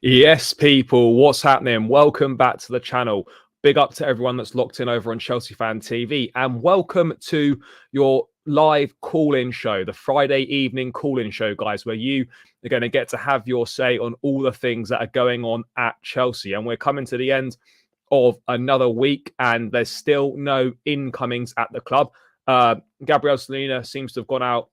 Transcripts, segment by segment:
Yes, people, what's happening? Welcome back to the channel. Big up to everyone that's locked in over on Chelsea Fan TV, and welcome to your live call-in show, the Friday evening call-in show, guys, where you are going to get to have your say on all the things that are going on at Chelsea. And we're coming to the end of another week, and there's still no incomings at the club. Gabrielle Slonina seems to have gone out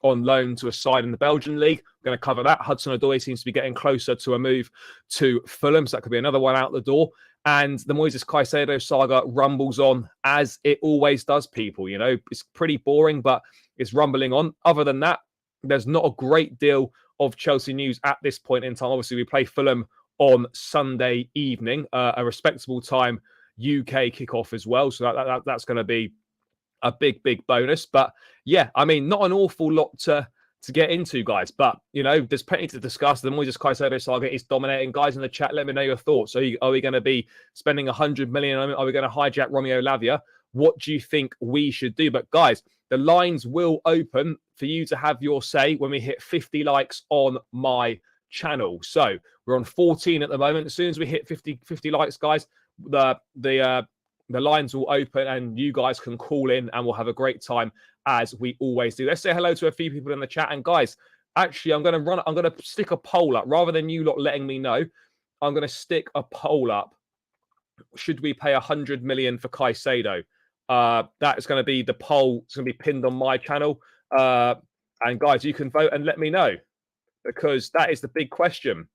on loan to a side in the Belgian league. We're going to cover that. Hudson-Odoi seems to be getting closer to a move to Fulham, so that could be another one out the door. And the Moises Caicedo saga rumbles on, as it always does, people. You know, it's pretty boring, but it's rumbling on. Other than that, there's not a great deal of Chelsea news at this point in time. Obviously, we play Fulham on Sunday evening, a respectable time UK kickoff as well. So that's going to be a big bonus. But yeah, I mean, not an awful lot to get into, guys. But, you know, there's plenty to discuss. The Moises Caicedo saga is dominating. Guys in the chat, let me know your thoughts. Are we going to be spending 100 million? Are we going to hijack Romeo Lavia? What do you think we should do? But guys, the lines will open for you to have your say when we hit 50 likes on my channel. So we're on 14 at the moment. As soon as we hit 50 likes, guys, the lines will open and you guys can call in and we'll have a great time as we always do. Let's say hello to a few people in the chat. And guys, actually, I'm going to stick a poll up rather than you lot letting me know. I'm going to stick a poll up. Should we pay 100 million for Caicedo? That is going to be the poll. It's going to be pinned on my channel. And guys, you can vote and let me know, because that is the big question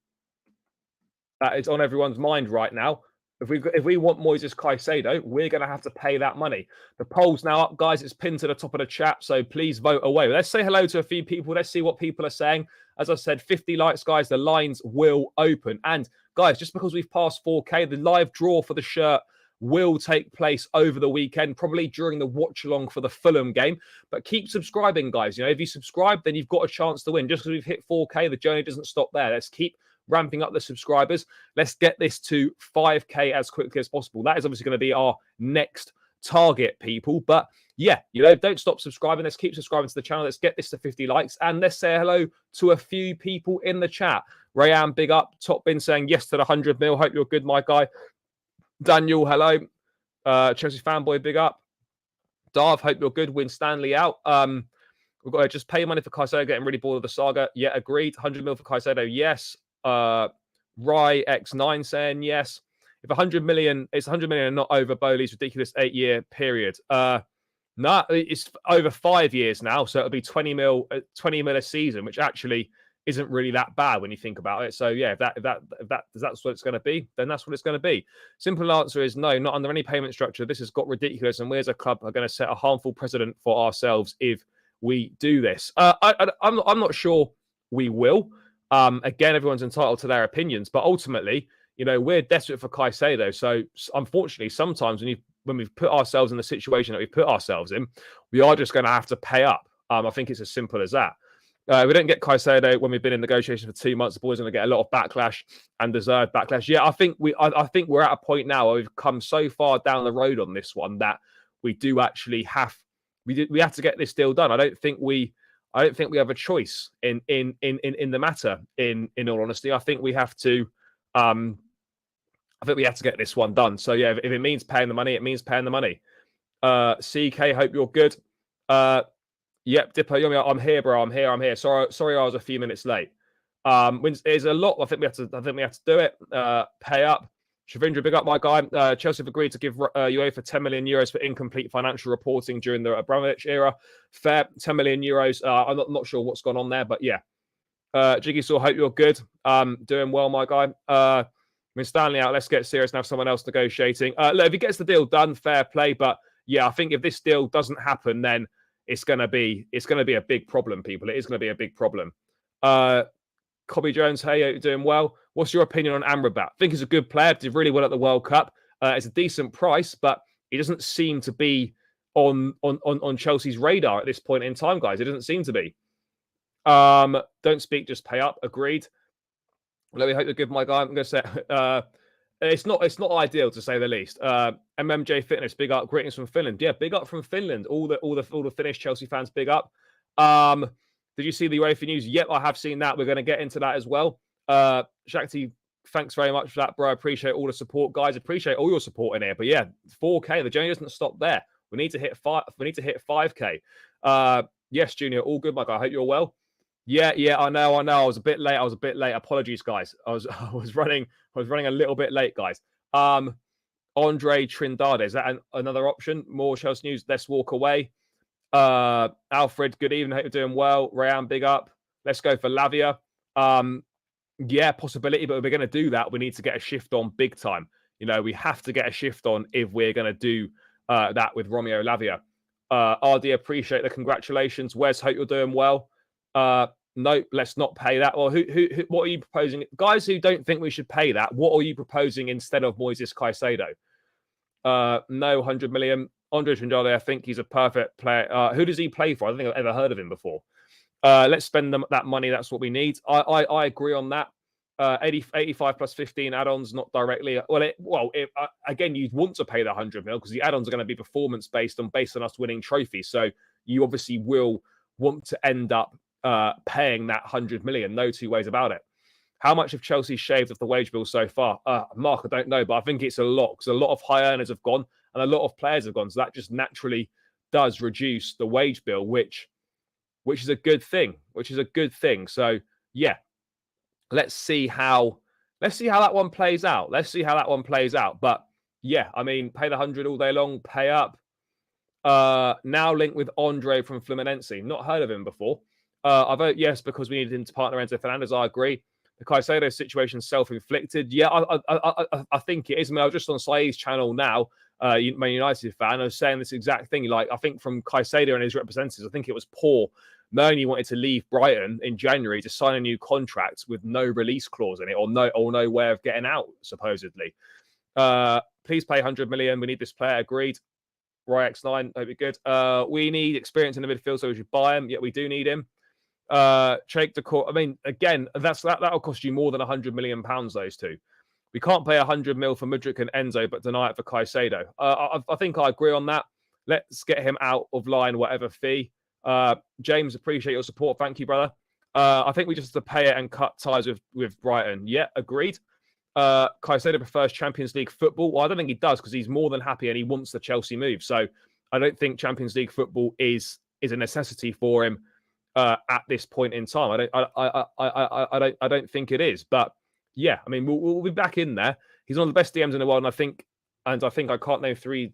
that is on everyone's mind right now. If we want Moises Caicedo, we're going to have to pay that money. The poll's now up, guys. It's pinned to the top of the chat, so please vote away. Let's say hello to a few people. Let's see what people are saying. As I said, 50 likes, guys. The lines will open. And, guys, just because we've passed 4K, the live draw for the shirt will take place over the weekend, probably during the watch-along for the Fulham game. But keep subscribing, guys. You know, if you subscribe, then you've got a chance to win. Just because we've hit 4K, the journey doesn't stop there. Let's keep ramping up the subscribers. Let's get this to 5K as quickly as possible. That is obviously going to be our next target, people. But yeah, you know, don't stop subscribing. Let's keep subscribing to the channel. Let's get this to 50 likes. And let's say hello to a few people in the chat. Rayan, big up. Top Bin saying yes to the 100 mil. Hope you're good, my guy. Daniel, hello. Chelsea fanboy, big up. Darv, hope you're good. Win Stanley out. We've got to just pay money for Caicedo, getting really bored of the saga. Yeah, agreed. 100 mil for Caicedo, yes. Rye X9 saying yes. If 100 million, it's 100 million and not over Bowley's ridiculous 8-year period. No, it's over 5 years now, so it'll be 20 mil a season, which actually isn't really that bad when you think about it. So yeah, if that's what it's going to be, then that's what it's going to be. Simple answer is no, not under any payment structure. This has got ridiculous, and we as a club are going to set a harmful precedent for ourselves if we do this. I'm not sure we will. Again, everyone's entitled to their opinions, but ultimately, you know, we're desperate for Caicedo. So unfortunately, sometimes when we've put ourselves in the situation that we've put ourselves in, we are just going to have to pay up. I think it's as simple as that. We don't get Caicedo when we've been in negotiation for 2 months. The boys are going to get a lot of backlash and deserved backlash. Yeah, I think we're at a point now where we've come so far down the road on this one that we do actually have to get this deal done. I don't think we have a choice in the matter. In all honesty, I think we have to. We have to get this one done. So yeah, if it means paying the money, it means paying the money. CK, hope you're good. Yep, Dipper, I'm here, bro. I'm here. Sorry, I was a few minutes late. There's a lot. I think we have to do it. Pay up. Shavindra, big up, my guy. Chelsea have agreed to give UEFA 10 million euros for incomplete financial reporting during the Abramovich era. Fair, 10 million euros. I'm not sure what's gone on there, but yeah. Jiggy Saw, hope you're good. Doing well, my guy. Stanley out. Let's get serious and have someone else negotiating. Look, if he gets the deal done, fair play. But yeah, I think if this deal doesn't happen, then it's going to be a big problem, people. It is going to be a big problem. Cobby Jones, hey, you're doing well. What's your opinion on Amrabat? I think he's a good player. Did really well at the World Cup. It's a decent price, but he doesn't seem to be on Chelsea's radar at this point in time, guys. It doesn't seem to be. Don't speak, just pay up. Agreed. Let me hope you're good, my guy. I'm going to say it's not ideal, to say the least. MMJ Fitness, big up. Greetings from Finland. Yeah, big up from Finland. All the Finnish Chelsea fans, big up. Did you see the UEFA news? Yep, I have seen that. We're going to get into that as well. Shakti thanks very much for that, bro. I appreciate all the support, guys. Appreciate all your support in here. But yeah, 4K. The journey doesn't stop there. We need to hit 5K. Yes, Junior, all good, Mike. I hope you're well. Yeah, I know. I was a bit late. Apologies, guys. I was running a little bit late, guys. Andre Trindade, is that another option? More Chelsea news. Let's walk away. Alfred, good evening. Hope you're doing well. Rayan, big up. Let's go for Lavia. Yeah, possibility, but if we're going to do that, we need to get a shift on big time. We have to get a shift on if we're going to do that with Romeo Lavia. RD, appreciate the congratulations. Wes, hope you're doing well. No, let's not pay that. Well, who what are you proposing? Guys who don't think we should pay that, what are you proposing instead of Moises Caicedo? No, 100 million. Andre Trindade, I think he's a perfect player. Who does he play for? I don't think I've ever heard of him before. Let's spend that money. That's what we need. I agree on that. 85 plus 15 add-ons, not directly. Again, you'd want to pay the 100 mil because the add-ons are going to be performance based on us winning trophies. So you obviously will want to end up paying that 100 million. No two ways about it. How much have Chelsea shaved off the wage bill so far? Mark, I don't know, but I think it's a lot because a lot of high earners have gone and a lot of players have gone. So that just naturally does reduce the wage bill, which is a good thing. So yeah, let's see how that one plays out. But yeah, I mean, pay the 100 all day long, pay up. Now linked with Andre from Fluminense. Not heard of him before. I vote yes because we needed him to partner Enzo Fernandez. I agree. The Caicedo situation self-inflicted. Yeah, I think it is. I mean, I was just on Saeed's channel now, Man United fan. I was saying this exact thing. Like, I think from Caicedo and his representatives, I think it was poor. Murney wanted to leave Brighton in January to sign a new contract with no release clause in it or no way of getting out, supposedly. Please pay 100 million. We need this player. Agreed. Roy X9, hope you're good. We need experience in the midfield, so we should buy him. Yeah, we do need him. Cheik the court. I mean, again, that'll cost you more than 100 million pounds. Those two, we can't pay 100 mil for Mudryk and Enzo, but deny it for Caicedo. I think I agree on that. Let's get him out of line, whatever fee. James, appreciate your support. Thank you, brother. I think we just have to pay it and cut ties with Brighton. Yeah, agreed. Caicedo prefers Champions League football. Well, I don't think he does because he's more than happy and he wants the Chelsea move. So I don't think Champions League football is a necessity for him at this point in time. I don't think it is. But yeah, I mean, we'll be back in there. He's one of the best DMs in the world, and I think I can't name three.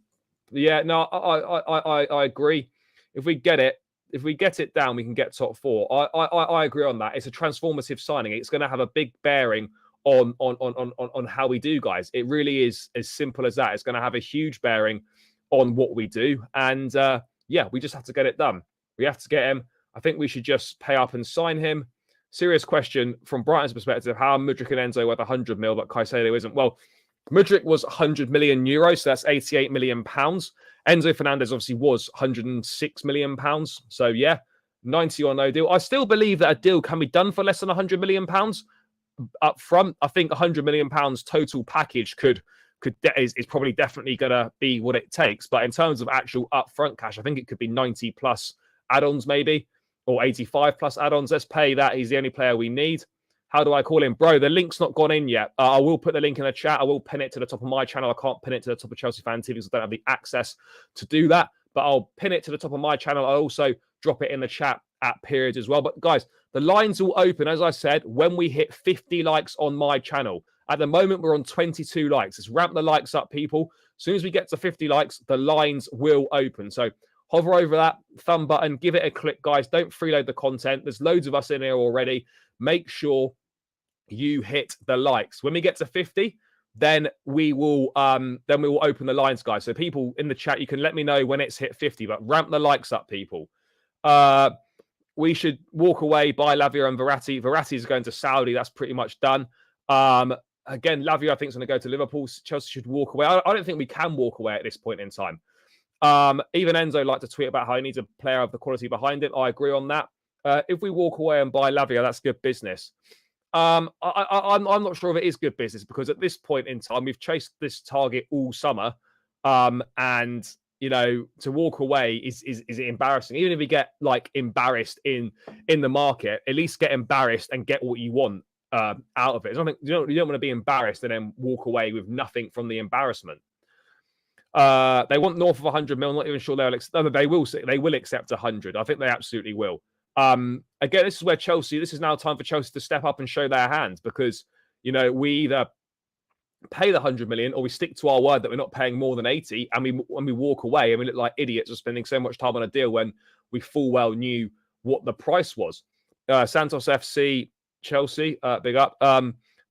Yeah, no, I agree. If we get it down, we can get top four. I agree on that. It's a transformative signing. It's going to have a big bearing on how we do, guys. It really is as simple as that. It's going to have a huge bearing on what we do. And yeah, we just have to get it done. We have to get him. I think we should just pay up and sign him. Serious question from Brighton's perspective: how Mudryk and Enzo worth 100 mil, but Caicedo isn't? Well, Mudryk was 100 million euros, so that's 88 million pounds. Enzo Fernandez obviously was 106 million pounds. So yeah, 90 or no deal. I still believe that a deal can be done for less than 100 million pounds up front. I think 100 million pounds total package is probably definitely going to be what it takes. But in terms of actual upfront cash, I think it could be 90 plus add-ons maybe, or 85 plus add-ons. Let's pay that. He's the only player we need. How do I call him? Bro, the link's not gone in yet. I will put the link in the chat. I will pin it to the top of my channel. I can't pin it to the top of Chelsea Fan TV because I don't have the access to do that. But I'll pin it to the top of my channel. I'll also drop it in the chat at periods as well. But guys, the lines will open, as I said, when we hit 50 likes on my channel. At the moment, we're on 22 likes. Let's ramp the likes up, people. As soon as we get to 50 likes, the lines will open. So hover over that thumb button. Give it a click, guys. Don't freeload the content. There's loads of us in here already. Make sure you hit the likes. When we get to 50, then we will open the lines, guys. So people in the chat, you can let me know when it's hit 50, but ramp the likes up, people. We should walk away, buy Lavia and Verratti. Verratti is going to Saudi. That's pretty much done. Again, Lavia, I think, is going to go to Liverpool. Chelsea should walk away. I don't think we can walk away at this point in time. Even Enzo liked to tweet about how he needs a player of the quality behind him. I agree on that. If we walk away and buy Lavia, that's good business. I'm not sure if it is good business because at this point in time, we've chased this target all summer. And, you know, to walk away is embarrassing. Even if we get like embarrassed in the market, at least get embarrassed and get what you want out of it. I think you don't want to be embarrassed and then walk away with nothing from the embarrassment. They want north of 100 mil. Not even sure they'll accept. They will accept 100. I think they absolutely will. Again, this is where Chelsea. This is now time for Chelsea to step up and show their hands, because we either pay the 100 million or we stick to our word that we're not paying more than 80, and we walk away and we look like idiots for spending so much time on a deal when we full well knew what the price was. Santos FC, Chelsea, big up.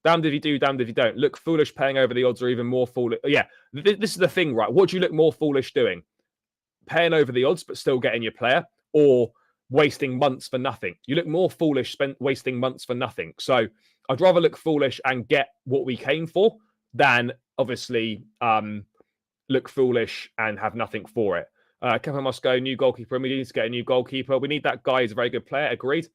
Damned if you do, damned if you don't. Look foolish paying over the odds, or even more foolish. Yeah, this is the thing, right? What do you look more foolish doing? Paying over the odds but still getting your player, or wasting months for nothing? You look more foolish wasting months for nothing. So I'd rather look foolish and get what we came for than obviously look foolish and have nothing for it. Kepa must go, new goalkeeper, and we need to get a new goalkeeper. We need that guy. He's a very good player. Agreed.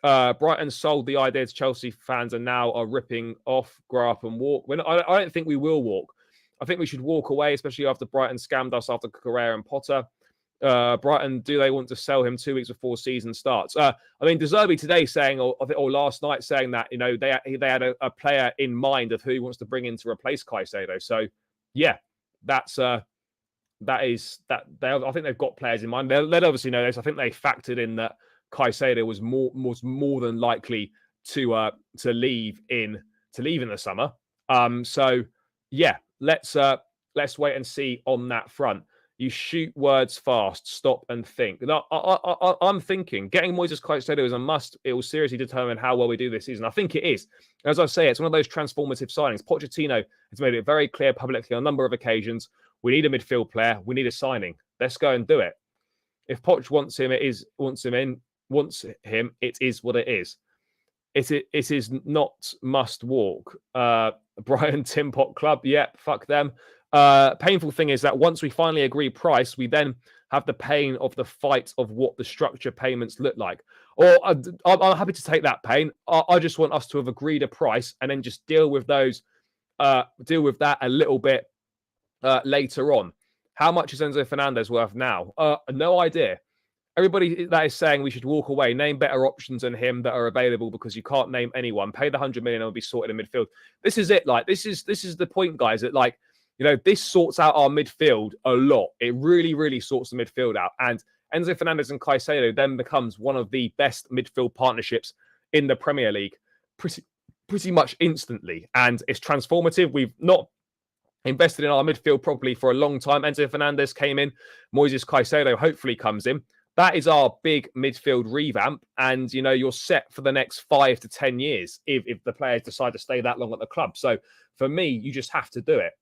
Brighton sold the idea to Chelsea fans and now are ripping off, grow up and walk. I don't think we will walk. I think we should walk away, especially after Brighton scammed us after Correa and Potter. Brighton, do they want to sell him 2 weeks before season starts? I mean, De Zerbi today saying, or last night saying that, they had a player in mind of who he wants to bring in to replace Caicedo. So, yeah, I think they've got players in mind. They'll obviously know this. I think they factored in that Caicedo was more than likely to leave in the summer. So yeah, let's wait and see on that front. You shoot words fast, stop and think. No, I'm thinking getting Moises Caicedo is a must. It will seriously determine how well we do this season. I think it is. As I say, it's one of those transformative signings. Pochettino has made it very clear publicly on a number of occasions. We need a midfield player. We need a signing. Let's go and do it. If Poch wants him, it is what it is. It is not must walk. Brighton Tin Pot Club, yep, fuck them. Painful thing is that once we finally agree price, we then have the pain of the fight of what the structure payments look like. Or I'm happy to take that pain. I just want us to have agreed a price and then just deal with that a little bit later on. How much is Enzo Fernandez worth now? No idea. Everybody that is saying we should walk away, name better options than him that are available, because you can't name anyone. Pay the 100 million and it'll be sorted in midfield. This is it. This is the point, guys. That this sorts out our midfield a lot. It really, really sorts the midfield out. And Enzo Fernandez and Caicedo then becomes one of the best midfield partnerships in the Premier League pretty much instantly. And it's transformative. We've not invested in our midfield properly for a long time. Enzo Fernandez came in. Moises Caicedo hopefully comes in. That is our big midfield revamp. And, you're set for the next 5 to 10 years if the players decide to stay that long at the club. So for me, you just have to do it.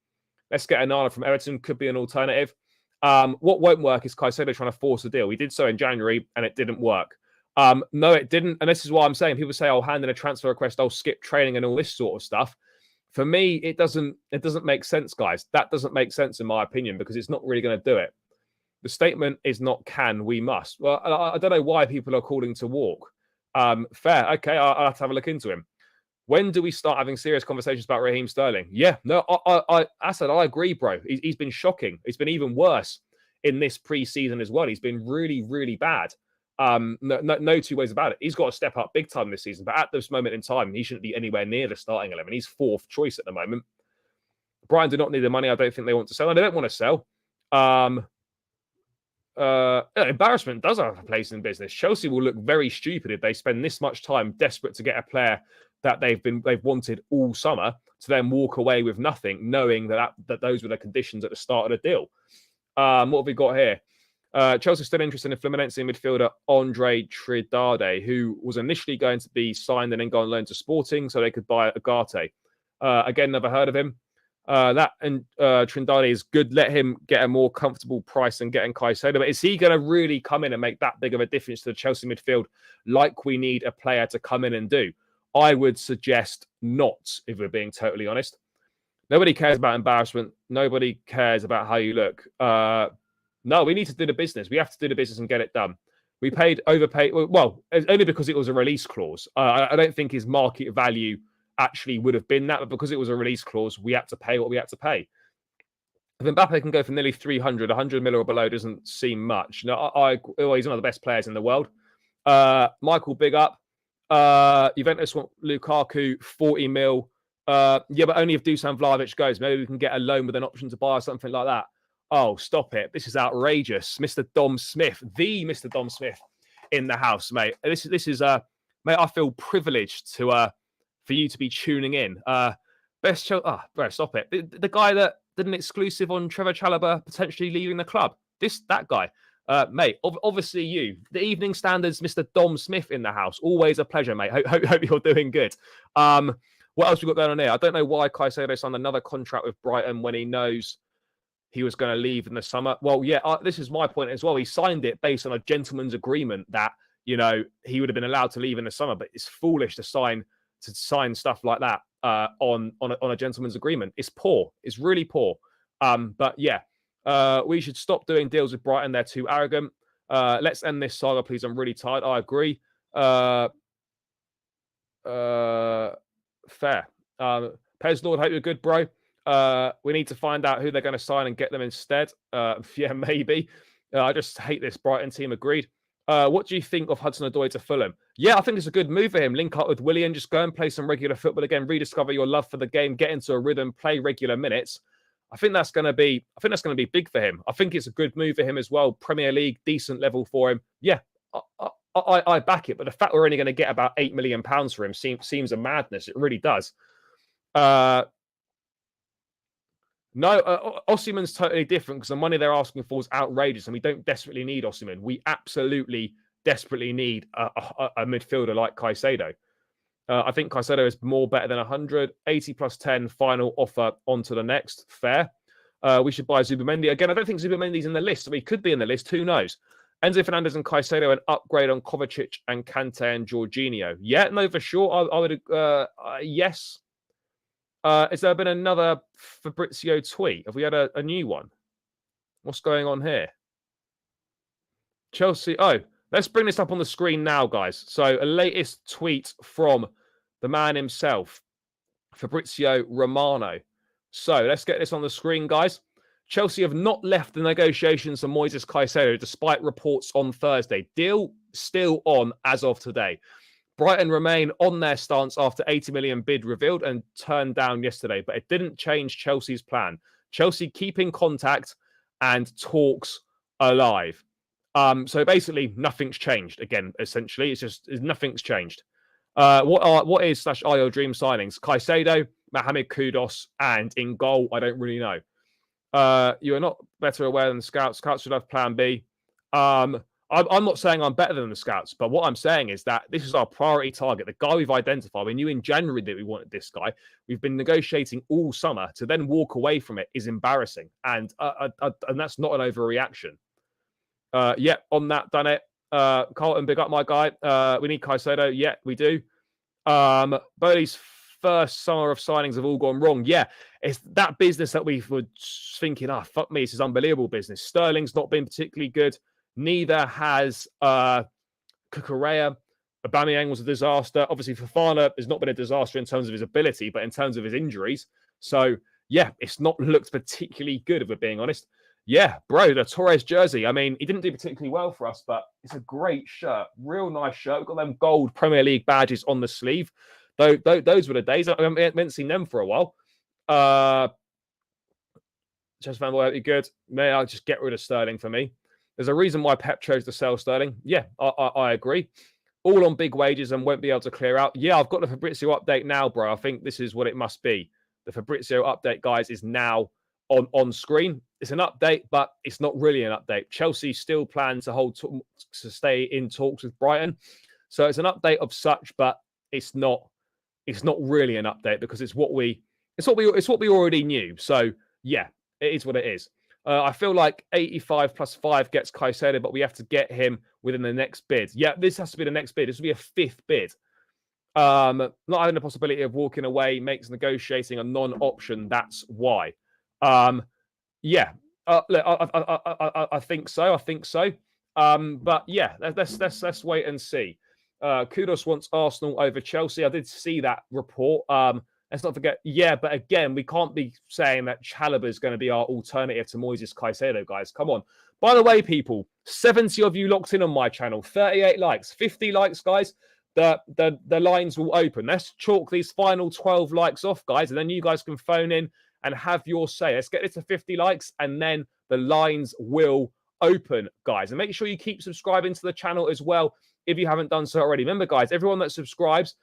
Let's get Anana from Everton. Could be an alternative. What won't work is Caicedo trying to force a deal. We did so in January and it didn't work. No, it didn't. And this is why I'm saying, people say, I'll hand in a transfer request, I'll skip training and all this sort of stuff. For me, it doesn't make sense, guys. That doesn't make sense in my opinion, because it's not really going to do it. The statement is not can, we must. Well, I don't know why people are calling to walk. Fair. Okay, I'll have to have a look into him. When do we start having serious conversations about Raheem Sterling? Yeah, no, I agree, bro. He's been shocking. It's been even worse in this pre-season as well. He's been really, really bad. No two ways about it. He's got to step up big time this season. But at this moment in time, he shouldn't be anywhere near the starting 11. He's fourth choice at the moment. Brighton do not need the money. I don't think they want to sell. And they don't want to sell. Embarrassment does have a place in business. Chelsea will look very stupid if they spend this much time desperate to get a player that they've wanted all summer to then walk away with nothing, knowing that those were the conditions at the start of the deal. What have we got here? Chelsea still interested in Fluminense midfielder Andre Tridade, who was initially going to be signed and then go on loan to Sporting so they could buy Agate. Again, never heard of him. Trindade is good. Let him get a more comfortable price than getting Caicedo. But is he going to really come in and make that big of a difference to the Chelsea midfield like we need a player to come in and do? I would suggest not, if we're being totally honest. Nobody cares about embarrassment. Nobody cares about how you look. No, we need to do the business. We have to do the business and get it done. We overpaid. Well, only because it was a release clause. I don't think his market value actually would have been that, but because it was a release clause, we had to pay what we had to pay. If Mbappe can go for nearly 300, 100 mil or below doesn't seem much. No, he's one of the best players in the world. Michael, big up. Juventus want Lukaku, 40 mil. Yeah, but only if Dusan Vlahovic goes. Maybe we can get a loan with an option to buy or something like that. Oh, stop it. This is outrageous. Mr. Dom Smith, the Mr. Dom Smith in the house, mate. This is mate, I feel privileged to for you to be tuning in. Best show. Bro, stop it. The guy that did an exclusive on Trevor Chalobah potentially leaving the club. That guy. Mate, obviously you. The Evening Standards, Mr. Dom Smith in the house. Always a pleasure, mate. Hope you're doing good. What else we got going on here? I don't know why Caicedo signed another contract with Brighton when he knows he was going to leave in the summer. Well, yeah, this is my point as well. He signed it based on a gentleman's agreement that, you know, he would have been allowed to leave in the summer, but it's foolish to sign stuff like that on a gentleman's agreement. It's poor. It's really poor. But yeah, we should stop doing deals with Brighton. They're too arrogant. Let's end this saga, please. I'm really tired. I agree. Fair. Pez Lord, hope you're good, bro. We need to find out who they're going to sign and get them instead. Yeah, maybe. I just hate this Brighton team. Agreed. What do you think of Hudson-Odoi to Fulham? Yeah, I think it's a good move for him. Link up with Willian, just go and play some regular football again, rediscover your love for the game, get into a rhythm, play regular minutes. I think that's going to be big for him. I think it's a good move for him as well. Premier League, decent level for him. Yeah, I back it. But the fact we're only going to get about £8 million for him seems a madness. It really does. No, Osimhen's totally different because the money they're asking for is outrageous, and we don't desperately need Osimhen. We absolutely desperately need a midfielder like Caicedo. I think Caicedo is more better than 100. 80 plus 10, final offer on to the next. Fair. We should buy Zubimendi. Again, I don't think Zubimendi's in the list. I mean, he could be in the list. Who knows? Enzo Fernandez and Caicedo, an upgrade on Kovacic and Kante and Jorginho. Yeah, no, for sure. I would, yes. Has there been another Fabrizio tweet? Have we had a new one? What's going on here? Chelsea. Oh, let's bring this up on the screen now, guys. So a latest tweet from the man himself, Fabrizio Romano. So let's get this on the screen, guys. Chelsea have not left the negotiations for Moises Caicedo, despite reports on Thursday. Deal still on as of today. Brighton remain on their stance after 80 million bid revealed and turned down yesterday, but it didn't change Chelsea's plan. Chelsea keeping contact and talks alive. So basically, nothing's changed. Again, essentially, nothing's changed. What is / are your dream signings? Caicedo, Mohamed Kudus, and in goal, I don't really know. You are not better aware than the scouts. Scouts should have plan B. I'm not saying I'm better than the scouts, but what I'm saying is that this is our priority target, the guy we've identified. We knew in January that we wanted this guy. We've been negotiating all summer. To then walk away from it is embarrassing, and that's not an overreaction. Yeah, on that, done it. Carlton, big up my guy. We need Caicedo. Yeah, we do. Bowley's first summer of signings have all gone wrong. Yeah, it's that business that we were thinking, fuck me, this is unbelievable business. Sterling's not been particularly good. Neither has Cucurella. Aubameyang was a disaster. Obviously, Fofana has not been a disaster in terms of his ability, but in terms of his injuries. So, yeah, it's not looked particularly good, if we're being honest. Yeah, bro, the Torres jersey. I mean, he didn't do particularly well for us, but it's a great shirt. Real nice shirt. We've got them gold Premier League badges on the sleeve. Those were the days. I haven't seen them for a while. Just found out good. May I just get rid of Sterling for me? There's a reason why Pep chose to sell Sterling. Yeah, I agree. All on big wages and won't be able to clear out. Yeah, I've got the Fabrizio update now, bro. I think this is what it must be. The Fabrizio update, guys, is now on screen. It's an update, but it's not really an update. Chelsea still plan to stay in talks with Brighton. So it's an update of such, but it's not really an update because it's what we already knew. So yeah, it is what it is. I feel like 85 plus 5 gets Caicedo, but we have to get him within the next bid. Yeah, this has to be the next bid. This will be a 5th bid. Not having the possibility of walking away makes negotiating a non-option. That's why. Yeah, look, I think so. I think so. But yeah, let's wait and see. Kudus wants Arsenal over Chelsea. I did see that report. Let's not forget. Yeah, but again, we can't be saying that Chalobah is going to be our alternative to Moises Caicedo, guys. Come on. By the way, people, 70 of you locked in on my channel. 38 likes, 50 likes, guys. the lines will open. Let's chalk these final 12 likes off, guys, and then you guys can phone in and have your say. Let's get it to 50 likes, and then the lines will open, guys. And make sure you keep subscribing to the channel as well if you haven't done so already. Remember, guys, everyone that subscribes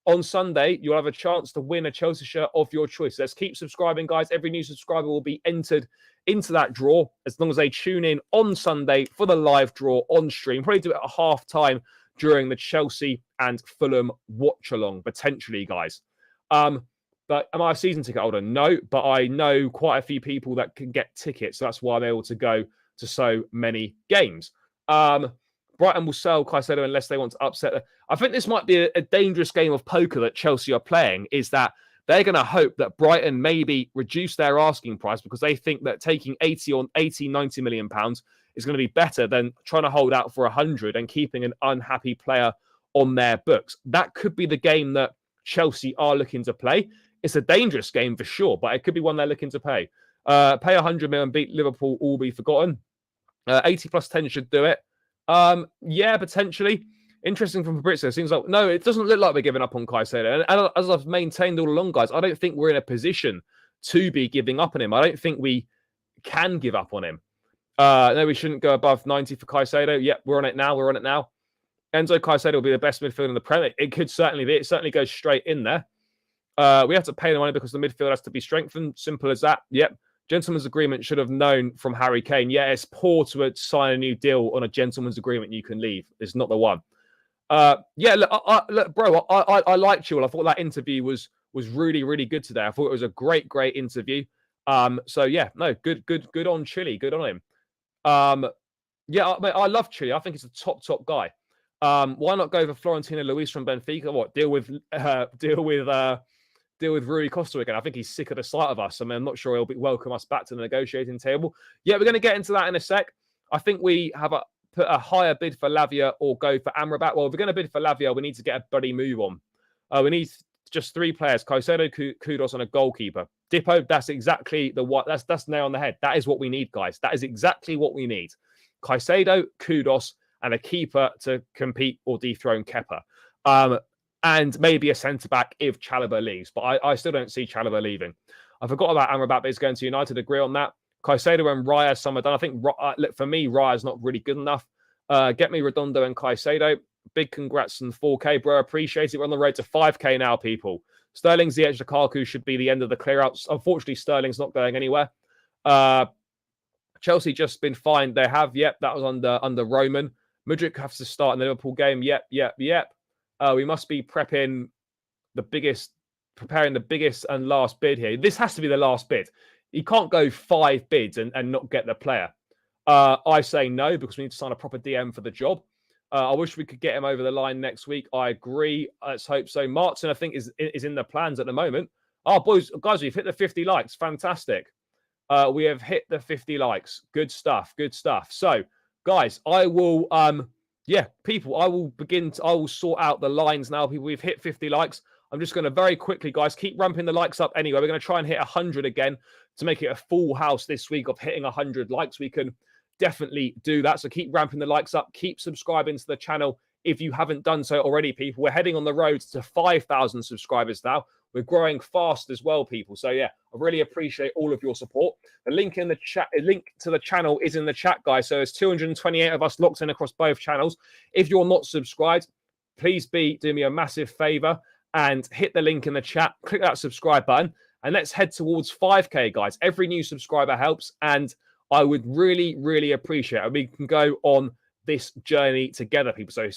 on Sunday, you'll have a chance to win a Chelsea shirt of your choice. Let's keep subscribing, guys. Every new subscriber will be entered into that draw as long as they tune in on Sunday for the live draw on stream. Probably do it at half time during the Chelsea and Fulham watch along, potentially, guys. But am I a season ticket holder? No, but I know quite a few people that can get tickets. So that's why they're able to go to so many games. Brighton will sell Caicedo unless they want to upset them. I think this might be a dangerous game of poker that Chelsea are playing, is that they're going to hope that Brighton maybe reduce their asking price because they think that taking 90 million pounds is going to be better than trying to hold out for 100 and keeping an unhappy player on their books. That could be the game that Chelsea are looking to play. It's a dangerous game for sure, but it could be one they're looking to pay. Pay 100 million, beat Liverpool, all be forgotten. 80 plus 10 should do it. Yeah, potentially. Interesting from Fabrizio. Seems like, no, it doesn't look like we're giving up on Caicedo. And as I've maintained all along, guys, I don't think we're in a position to be giving up on him. I don't think we can give up on him. No, we shouldn't go above 90 for Caicedo. Yep, we're on it now. We're on it now. Enzo Caicedo will be the best midfielder in the Premier. It could certainly be. It certainly goes straight in there. We have to pay the money because the midfield has to be strengthened. Simple as that. Yep. Gentleman's agreement should have known from Harry Kane. Yeah, it's poor to sign a new deal on a gentleman's agreement. You can leave. It's not the one. Yeah, look, bro, I liked Chilwell. I thought that interview was really, really good today. I thought it was a great interview. So yeah, no, good on Chile. Good on him. Yeah, I love Chile. I think he's a top guy. Why not go for Florentino Luis from Benfica? What, deal with Rui Costa again? I think he's sick of the sight of us. I mean, I'm not sure he'll welcome us back to the negotiating table. Yeah, we're going to get into that in a sec. I think we have put a higher bid for Lavia or go for Amrabat. Well, if we're going to bid for Lavia, we need to get a bloody move on. We need just 3 players: Caicedo, Kudus, and a goalkeeper. Dippo, that's exactly that's nail on the head. That is what we need, guys. That is exactly what we need. Caicedo, Kudus, and a keeper to compete or dethrone Kepa. And maybe a centre-back if Chalobah leaves. But I still don't see Chalobah leaving. I forgot about Amrabat, but he's going to United. Agree on that. Caicedo and Raya, some are done. I think, for me, Raya's not really good enough. Get me Redondo and Caicedo. Big congrats on 4K, bro. Appreciate it. We're on the road to 5K now, people. Sterling's the edge. Lukaku should be the end of the clear-outs. Unfortunately, Sterling's not going anywhere. Chelsea just been fined. They have. Yep, that was under Roman. Mudryk has to start in the Liverpool game. Yep. We must be preparing the biggest and last bid here. This has to be the last bid. You can't go 5 bids and not get the player. I say no, because we need to sign a proper DM for the job. I wish we could get him over the line next week. I agree. Let's hope so. Martin, I think, is in the plans at the moment. Oh, guys, we've hit the 50 likes. Fantastic. We have hit the 50 likes. Good stuff. So, guys, I will... people, I will sort out the lines now. People, we've hit 50 likes. I'm just going to very quickly, guys, keep ramping the likes up anyway. We're going to try and hit 100 again to make it a full house this week of hitting 100 likes. We can definitely do that. So keep ramping the likes up. Keep subscribing to the channel if you haven't done so already, people. We're heading on the road to 5,000 subscribers now. We're growing fast as well, people. So yeah, I really appreciate all of your support. The link in the chat, a link to the channel is in the chat, guys. So there's 228 of us locked in across both channels. If you're not subscribed, please do me a massive favor and hit the link in the chat. Click that subscribe button and let's head towards 5K, guys. Every new subscriber helps, and I would really, really appreciate it. We can go on this journey together, people. So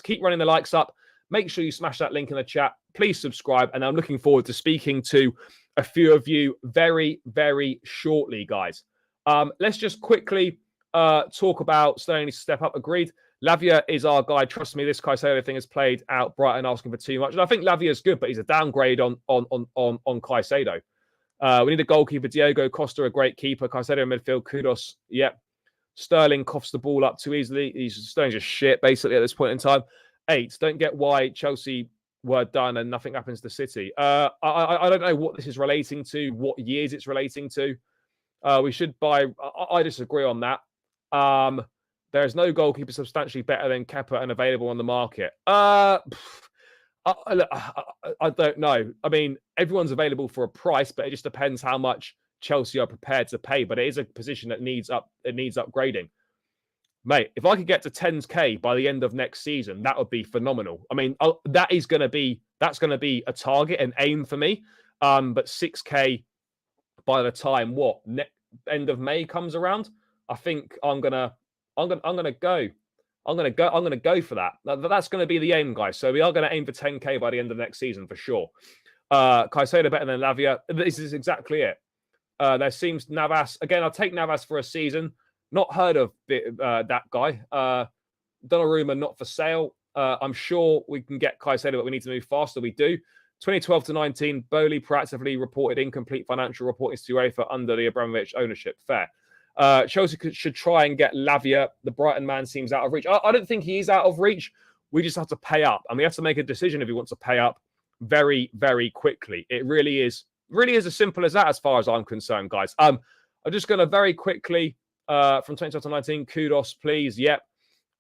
keep running the likes up. Make sure you smash that link in the chat. Please subscribe. And I'm looking forward to speaking to a few of you very, very shortly, guys. Let's just quickly talk about Sterling needs to step up. Agreed. Lavia is our guy. Trust me, this Caicedo thing has played out. Brighton asking for too much. And I think Lavia is good, but he's a downgrade on Caicedo. We need a goalkeeper. Diego Costa, a great keeper. Caicedo in midfield. Kudus. Yep. Sterling coughs the ball up too easily. Sterling's just shit, basically, at this point in time. 8. Don't get why Chelsea were done and nothing happens to City. I don't know what this is relating to, what years it's relating to. We should buy... I disagree on that. There's no goalkeeper substantially better than Kepa and available on the market. I don't know. I mean, everyone's available for a price, but it just depends how much Chelsea are prepared to pay. But it is a position that needs upgrading. Mate, if I could get to 10k by the end of next season, that would be phenomenal. I mean, that's going to be a target, an aim for me. But 6k by the time end of May comes around, I think I'm gonna go for that. That's going to be the aim, guys. So we are going to aim for 10k by the end of next season for sure. Caicedo better than Lavia. This is exactly it. There seems Navas again. I'll take Navas for a season. Not heard of that guy. Donnarumma not for sale. I'm sure we can get Caicedo, but we need to move faster. We do. 2012 to 19, Bowley proactively reported incomplete financial reporting to UEFA under the Abramovich ownership. Fair. Chelsea should try and get Lavia. The Brighton man seems out of reach. I don't think he is out of reach. We just have to pay up, and we have to make a decision if we want to pay up very, very quickly. It really is as simple as that, as far as I'm concerned, guys. I'm just going to very quickly from 2012 to 19, Kudus, please. Yep.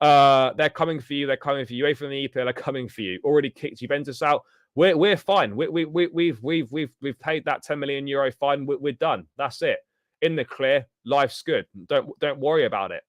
They're coming for you. They're coming for you. UEFA and the EPL are coming for you. Already kicked Juventus out. We're fine. We've paid that 10 million euro fine. We're done. That's it. In the clear. Life's good. Don't worry about it.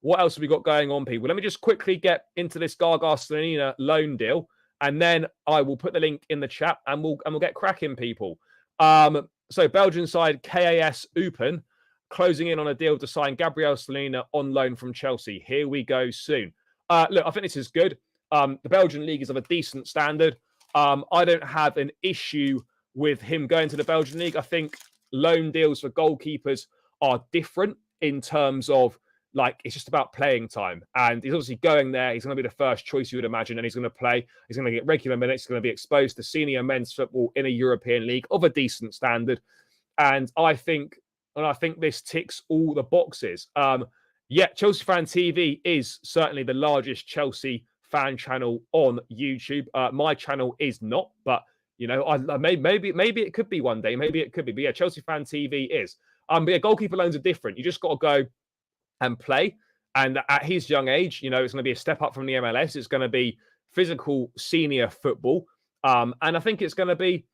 What else have we got going on, people? Let me just quickly get into this Gabrielle Slonina loan deal, and then I will put the link in the chat, and we'll get cracking, people. So Belgian side KAS Eupen closing in on a deal to sign Gabrielle Slonina on loan from Chelsea. Here we go soon. Look, I think this is good. The Belgian league is of a decent standard. I don't have an issue with him going to the Belgian league. I think loan deals for goalkeepers are different in terms of, like, it's just about playing time. And he's obviously going there. He's going to be the first choice, you would imagine, and he's going to play. He's going to get regular minutes. He's going to be exposed to senior men's football in a European league of a decent standard. And I think this ticks all the boxes. Chelsea Fan TV is certainly the largest Chelsea fan channel on YouTube. My channel is not, but you know, maybe it could be one day. Maybe it could be. But yeah, Chelsea Fan TV is. But yeah, goalkeeper loans are different. You just got to go and play. And at his young age, you know, it's going to be a step up from the MLS. It's going to be physical senior football. And I think it's going to be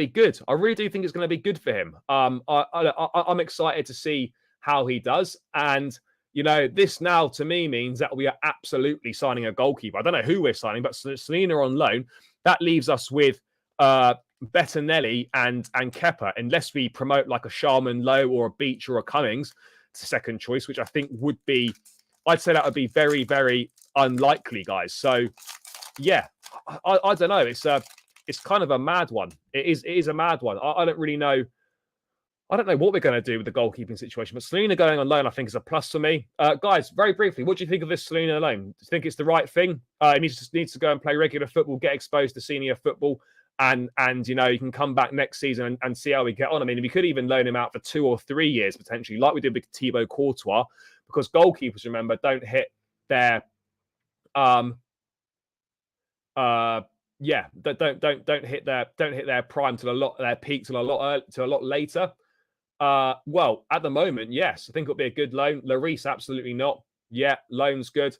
good. I really do think it's going to be good for him. I'm excited to see how he does. And, you know, this now to me means that we are absolutely signing a goalkeeper. I don't know who we're signing, but Slonina on loan. That leaves us with Bettinelli and Kepa, unless we promote like a Sharman Lowe or a Beach or a Cummings to second choice, which I think would be, I'd say that would be very, very unlikely, guys. So, yeah, I don't know. It's kind of a mad one. It is a mad one. I don't really know. I don't know what we're going to do with the goalkeeping situation, but Slonina going on loan, I think, is a plus for me. Guys, very briefly, what do you think of this Slonina loan? Do you think it's the right thing? He needs to go and play regular football, get exposed to senior football, and you know, you can come back next season and see how we get on. I mean, we could even loan him out for 2 or 3 years potentially, like we did with Thibaut Courtois, because goalkeepers, remember, don't hit their don't hit their prime till their peak till a lot later. Well, at the moment, yes, I think it'll be a good loan. Lloris, absolutely not. Yeah, loan's good.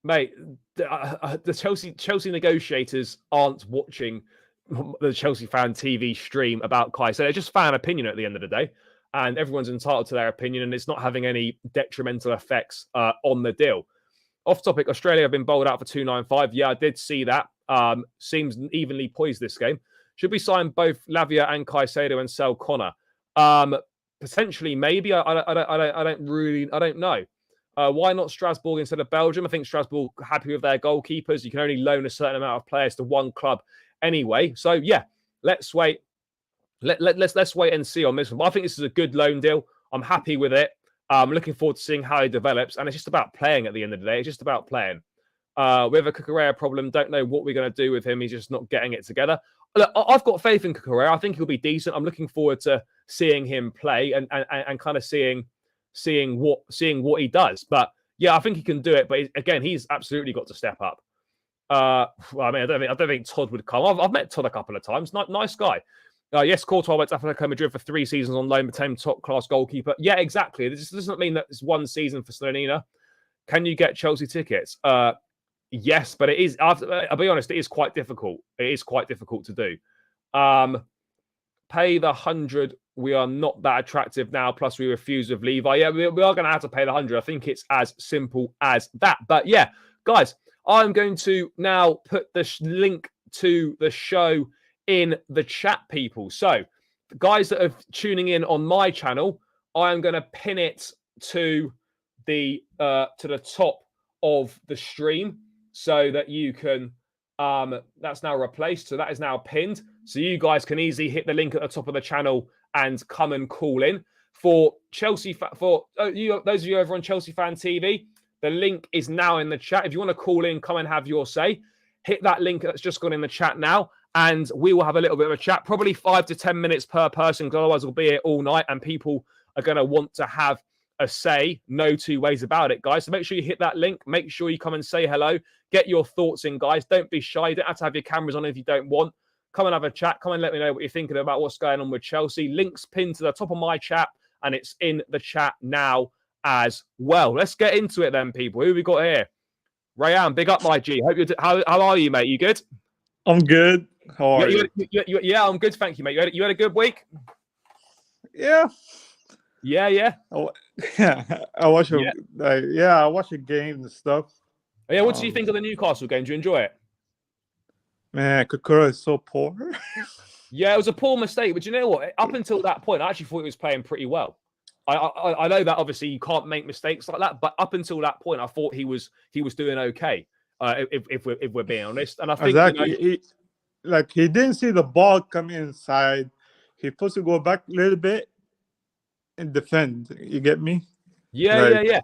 Mate, the Chelsea negotiators aren't watching the Chelsea Fan TV stream about Caicedo. They're just fan opinion at the end of the day, and everyone's entitled to their opinion, and it's not having any detrimental effects on the deal. Off topic, Australia have been bowled out for 295. Yeah, I did see that. Seems evenly poised this game. Should we sign both Lavia and Caicedo and sell Connor? Potentially, maybe. I don't know. Why not Strasbourg instead of Belgium? I think Strasbourg happy with their goalkeepers. You can only loan a certain amount of players to one club anyway. So yeah, let's wait. Let's wait and see on this one. But I think this is a good loan deal. I'm happy with it. I'm looking forward to seeing how he develops. And it's just about playing at the end of the day. It's just about playing. We have a Cucurella problem. Don't know what we're going to do with him. He's just not getting it together. Look, I've got faith in Cucurella. I think he'll be decent. I'm looking forward to seeing him play and kind of seeing what he does. But yeah, I think he can do it. But again, he's absolutely got to step up. Well, I mean, I don't think Todd would come. I've met Todd a couple of times. Nice guy. Yes, Courtois went to Atletico Madrid for 3 seasons on loan, became top-class goalkeeper. Yeah, exactly. This doesn't mean that it's 1 season for Slonina. Can you get Chelsea tickets? Yes, but it is. I'll be honest, it is quite difficult. It is quite difficult to do. Pay the 100. We are not that attractive now. Plus, we refuse with Levi. Yeah, we are going to have to pay the 100. I think it's as simple as that. But yeah, guys, I'm going to now put the link to the show in the chat, people. So, guys that are tuning in on my channel, I am going to pin it to the top of the stream so that you can. That's now replaced, so that is now pinned. So you guys can easily hit the link at the top of the channel and come and call in for Chelsea. For those of you over on Chelsea Fan TV, the link is now in the chat. If you want to call in, come and have your say. Hit that link that's just gone in the chat now, and we will have a little bit of a chat. Probably 5 to 10 minutes per person, because otherwise we'll be here all night, and people are going to want to have a say. No two ways about it, guys. So make sure you hit that link. Make sure you come and say hello. Get your thoughts in, guys. Don't be shy. You don't have to have your cameras on if you don't want. Come and have a chat. Come and let me know what you're thinking about what's going on with Chelsea. Links pinned to the top of my chat, and it's in the chat now as well. Let's get into it then, people. Who have we got here? Rayan, big up, my G. Hope you're how are you, mate? You good? I'm good. How are you? Yeah, I'm good. Thank you, mate. You had a good week? Yeah. Yeah. I watched a game and stuff. Yeah, what did you think of the Newcastle game? Did you enjoy it? Man, Kudus is so poor. Yeah, it was a poor mistake, but you know what? Up until that point, I actually thought he was playing pretty well. I know that obviously you can't make mistakes like that, but up until that point, I thought he was doing okay. If we're being honest, and I think exactly. He didn't see the ball come inside. He's supposed to go back a little bit and defend. You get me? Yeah.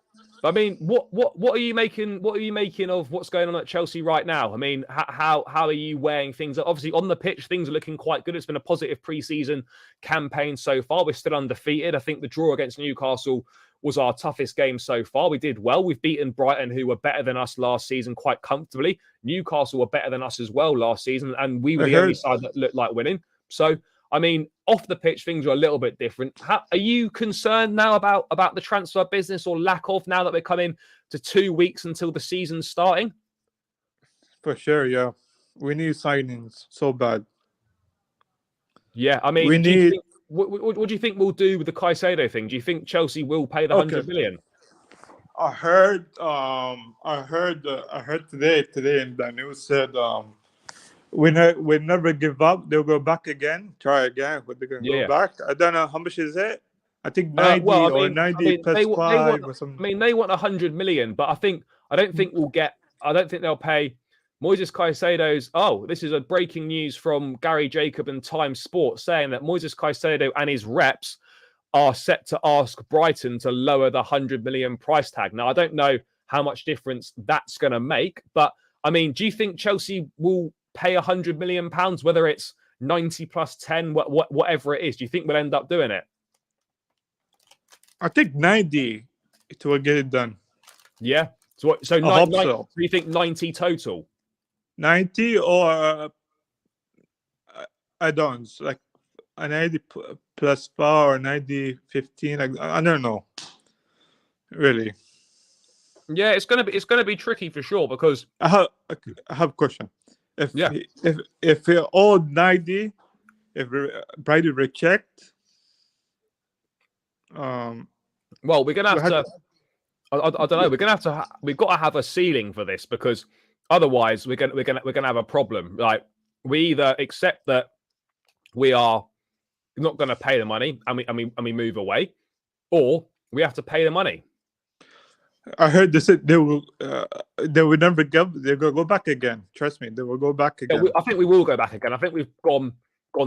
I mean, what are you making? What are you making of what's going on at Chelsea right now? I mean, how are you weighing things? Obviously, on the pitch, things are looking quite good. It's been a positive pre-season campaign so far. We're still undefeated. I think the draw against Newcastle was our toughest game so far. We did well. We've beaten Brighton, who were better than us last season, quite comfortably. Newcastle were better than us as well last season, and we were the only side that looked like winning. So, I mean, off the pitch, things are a little bit different. Are you concerned now about the transfer business or lack of, now that we're coming to 2 weeks until the season's starting? For sure, yeah. We need signings so bad. Yeah, I mean, what do you think we'll do with the Caicedo thing? Do you think Chelsea will pay the 100 million? I heard today, and the news said we never give up. They'll go back again, try again, but they're gonna go back. I don't know how much is it. I think 90 or 90 plus 5 or something. I mean, they want 100 million, but I don't think they'll pay Moises Caicedo's. Oh, this is a breaking news from Gary Jacob and Time Sports saying that Moises Caicedo and his reps are set to ask Brighton to lower the 100 million price tag. Now, I don't know how much difference that's going to make, but I mean, do you think Chelsea will pay 100 million pounds, whether it's 90 plus 10, whatever it is? Do you think we'll end up doing it? I think 90 to will get it done. Yeah. So 90, so you think 90 total? 90 or add-ons, like a 90 plus 4 or 90 15. I don't know. Really. Yeah, it's gonna be tricky for sure, because I have a question. If all 90, if Brighton reject, well, we're gonna have to. I don't know. We're gonna have to. We've got to have a ceiling for this, because otherwise we're gonna have a problem. Like, we either accept that we are not going to pay the money and we move away, or we have to pay the money. I heard they said they will never give. They're gonna go back again. Trust me, they will go back again. Yeah, I think we will go back again. I think we've gone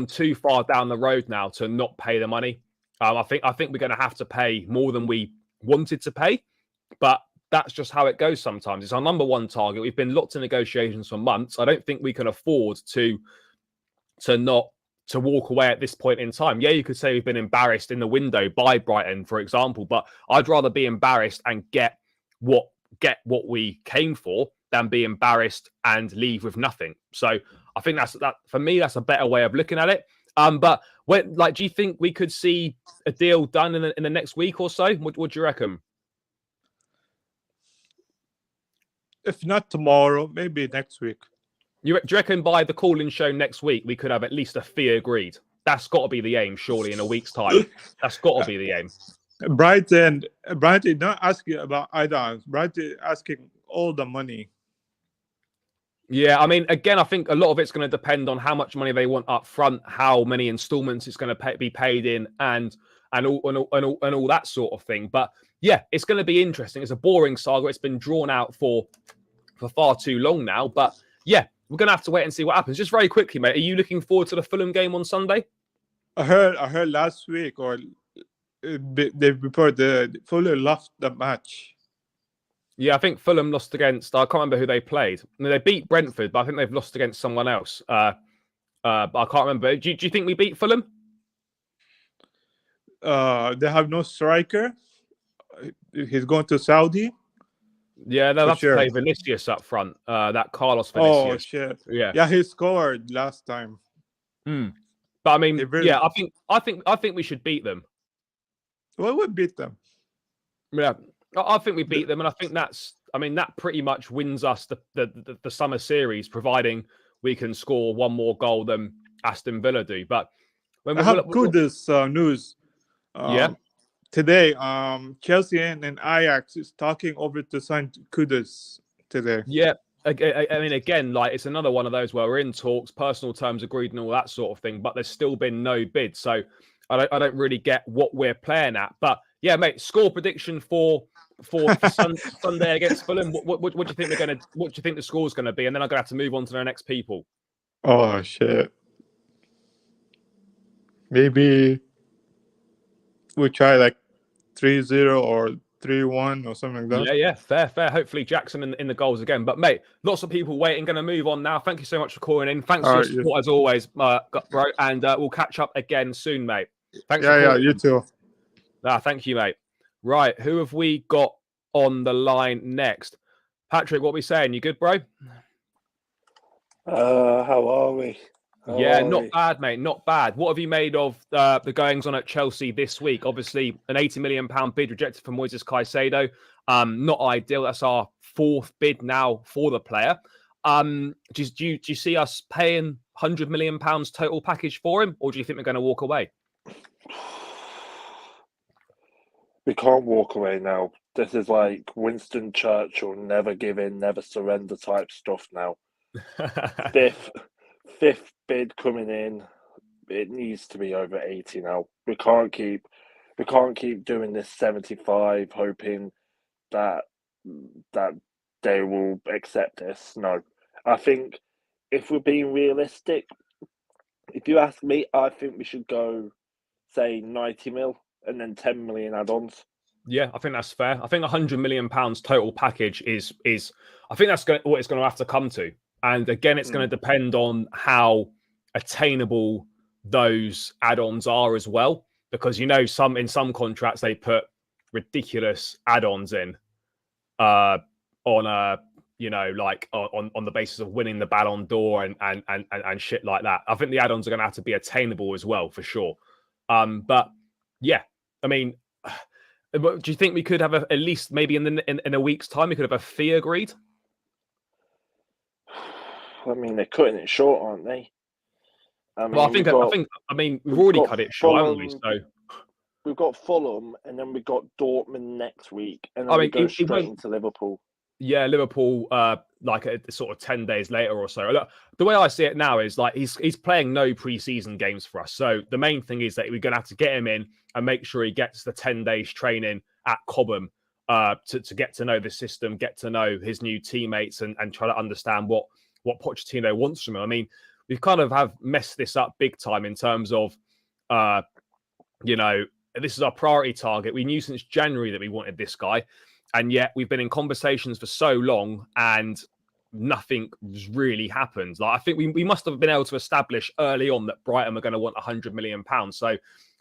too far down the road now to not pay the money. I think we're going to have to pay more than we wanted to pay, but that's just how it goes sometimes. It's our number one target. We've been locked in negotiations for months. I don't think we can afford to walk away at this point in time. Yeah, you could say we've been embarrassed in the window by Brighton, for example, but I'd rather be embarrassed and get what we came for than be embarrassed and leave with nothing. So I think that for me, that's a better way of looking at it. But when, like, do you think we could see a deal done in the next week or so? What do you reckon? If not tomorrow, maybe next week. Do you reckon by the call-in show next week we could have at least a fee agreed? That's got to be the aim, surely, in a week's time. That's got to be the aim. Brighton not asking about add-ons. Brighton asking all the money. Yeah, I mean, again, I think a lot of it's going to depend on how much money they want up front, how many installments it's going to be paid in, and all that sort of thing. But yeah, it's going to be interesting. It's a boring saga. It's been drawn out for far too long now. But yeah, we're going to have to wait and see what happens. Just very quickly, mate, are you looking forward to the Fulham game on Sunday? I heard last week, or they reported the Fulham lost the match. Yeah, I think Fulham lost against, I can't remember who they played. They beat Brentford, but I think they've lost against someone else. But I can't remember. Do you think we beat Fulham? They have no striker. He's going to Saudi. Yeah, they'll have to play Vinicius up front. That Carlos Vinicius. Oh shit! Yeah, he scored last time. But I mean, yeah, I think we should beat them. Well, we beat them. Yeah, I think we beat them, and I think that pretty much wins us the summer series, providing we can score one more goal than Aston Villa do. But I have Kudus news. Today, Chelsea and Ajax is talking over to sign Kudus today. Yeah, I mean, again, like, it's another one of those where we're in talks, personal terms agreed, and all that sort of thing. But there's still been no bid, so I don't really get what we're playing at. But yeah, mate, score prediction for Sunday against Fulham. What do you think they're gonna? What do you think the score's gonna be? And then I'm gonna have to move on to the next people. Oh shit! Maybe we try like 3-0 or 3-1 or something like that. Yeah, fair. Hopefully Jackson in the goals again. But mate, lots of people waiting. Going to move on now. Thank you so much for calling in. Thanks for your support as always, bro. And we'll catch up again soon, mate. Thanks. Yeah, you too. Thank you, mate. Right, who have we got on the line next? Patrick, what are we saying? You good, bro? How are we? Not bad, mate. Not bad. What have you made of the goings on at Chelsea this week? Obviously, an £80 million bid rejected from Moises Caicedo. Not ideal. That's our fourth bid now for the player. Do you see us paying £100 million total package for him, or do you think we're going to walk away? We can't walk away now. This is like Winston Churchill, never give in, never surrender type stuff now. Fifth bid coming in. It needs to be over 80 now. We can't keep doing this 75, hoping that they will accept this. No. I think if we're being realistic, if you ask me, I think we should go, say, 90 mil and then 10 million add-ons. Yeah, I think that's fair. I think £100 million total package is I think that's what it's going to have to come to. And again, it's going to depend on how attainable those add-ons are as well. Because, you know, in some contracts, they put ridiculous add-ons in on the basis of winning the Ballon d'Or and shit like that. I think the add-ons are going to have to be attainable as well, for sure. But yeah, I mean, do you think we could have at least maybe in a week's time, we could have a fee agreed? I mean, they're cutting it short, aren't they? I mean, we've already cut it short, haven't we? So we've got Fulham, and then we've got Dortmund next week, and then we go straight into Liverpool. Yeah, Liverpool, like sort of 10 days later or so. Look, the way I see it now is like he's playing no pre-season games for us. So the main thing is that we're going to have to get him in and make sure he gets the 10 days training at Cobham to get to know the system, get to know his new teammates, and try to understand what Pochettino wants from him. I mean, we've kind of have messed this up big time in terms of, this is our priority target. We knew since January that we wanted this guy. And yet we've been in conversations for so long and nothing really happened. Like, I think we must have been able to establish early on that Brighton were going to want £100 million. So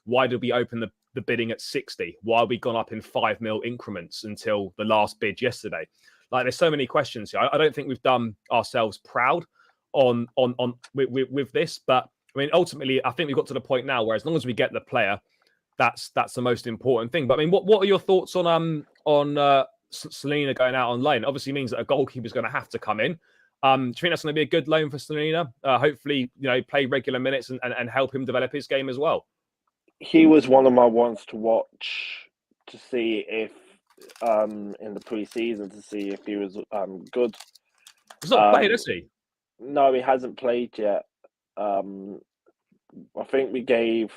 why did we open the bidding at 60? Why have we gone up in 5 mil increments until the last bid yesterday? Like, there's so many questions here. I don't think we've done ourselves proud with this, but I mean, ultimately, I think we've got to the point now where as long as we get the player, that's the most important thing. But I mean, what are your thoughts on Slonina going out on loan? Obviously means that a goalkeeper is going to have to come in. Do you think that's going to be a good loan for Slonina? Hopefully, play regular minutes and help him develop his game as well. He was one of my ones to watch to see if in the pre-season to see if he was good. He's not played, has he? No, he hasn't played yet. I think we gave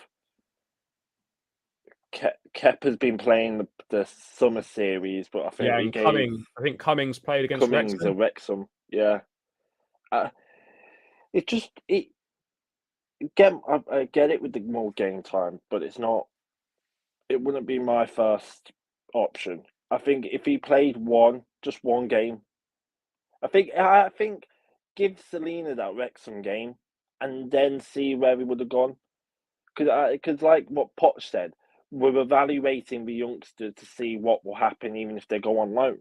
Kepa's been playing the summer series, but I think Cummings played against Wrexham. Wrexham. Yeah. I get it with the more game time, but it wouldn't be my first option. I think if he played just one game, I think give Slonina that Wrexham game and then see where he would have gone. Because like what Poch said, we're evaluating the youngster to see what will happen, even if they go on loan.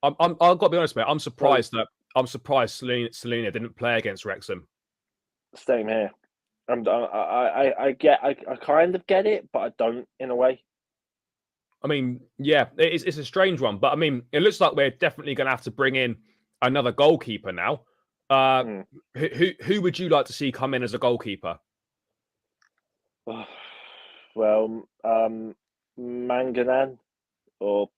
I've got to be honest, mate. I'm surprised Slonina didn't play against Wrexham. Same here. I kind of get it, but I don't in a way. I mean, yeah, it's a strange one, but I mean, it looks like we're definitely going to have to bring in another goalkeeper now. Who would you like to see come in as a goalkeeper? Well, Manganan, or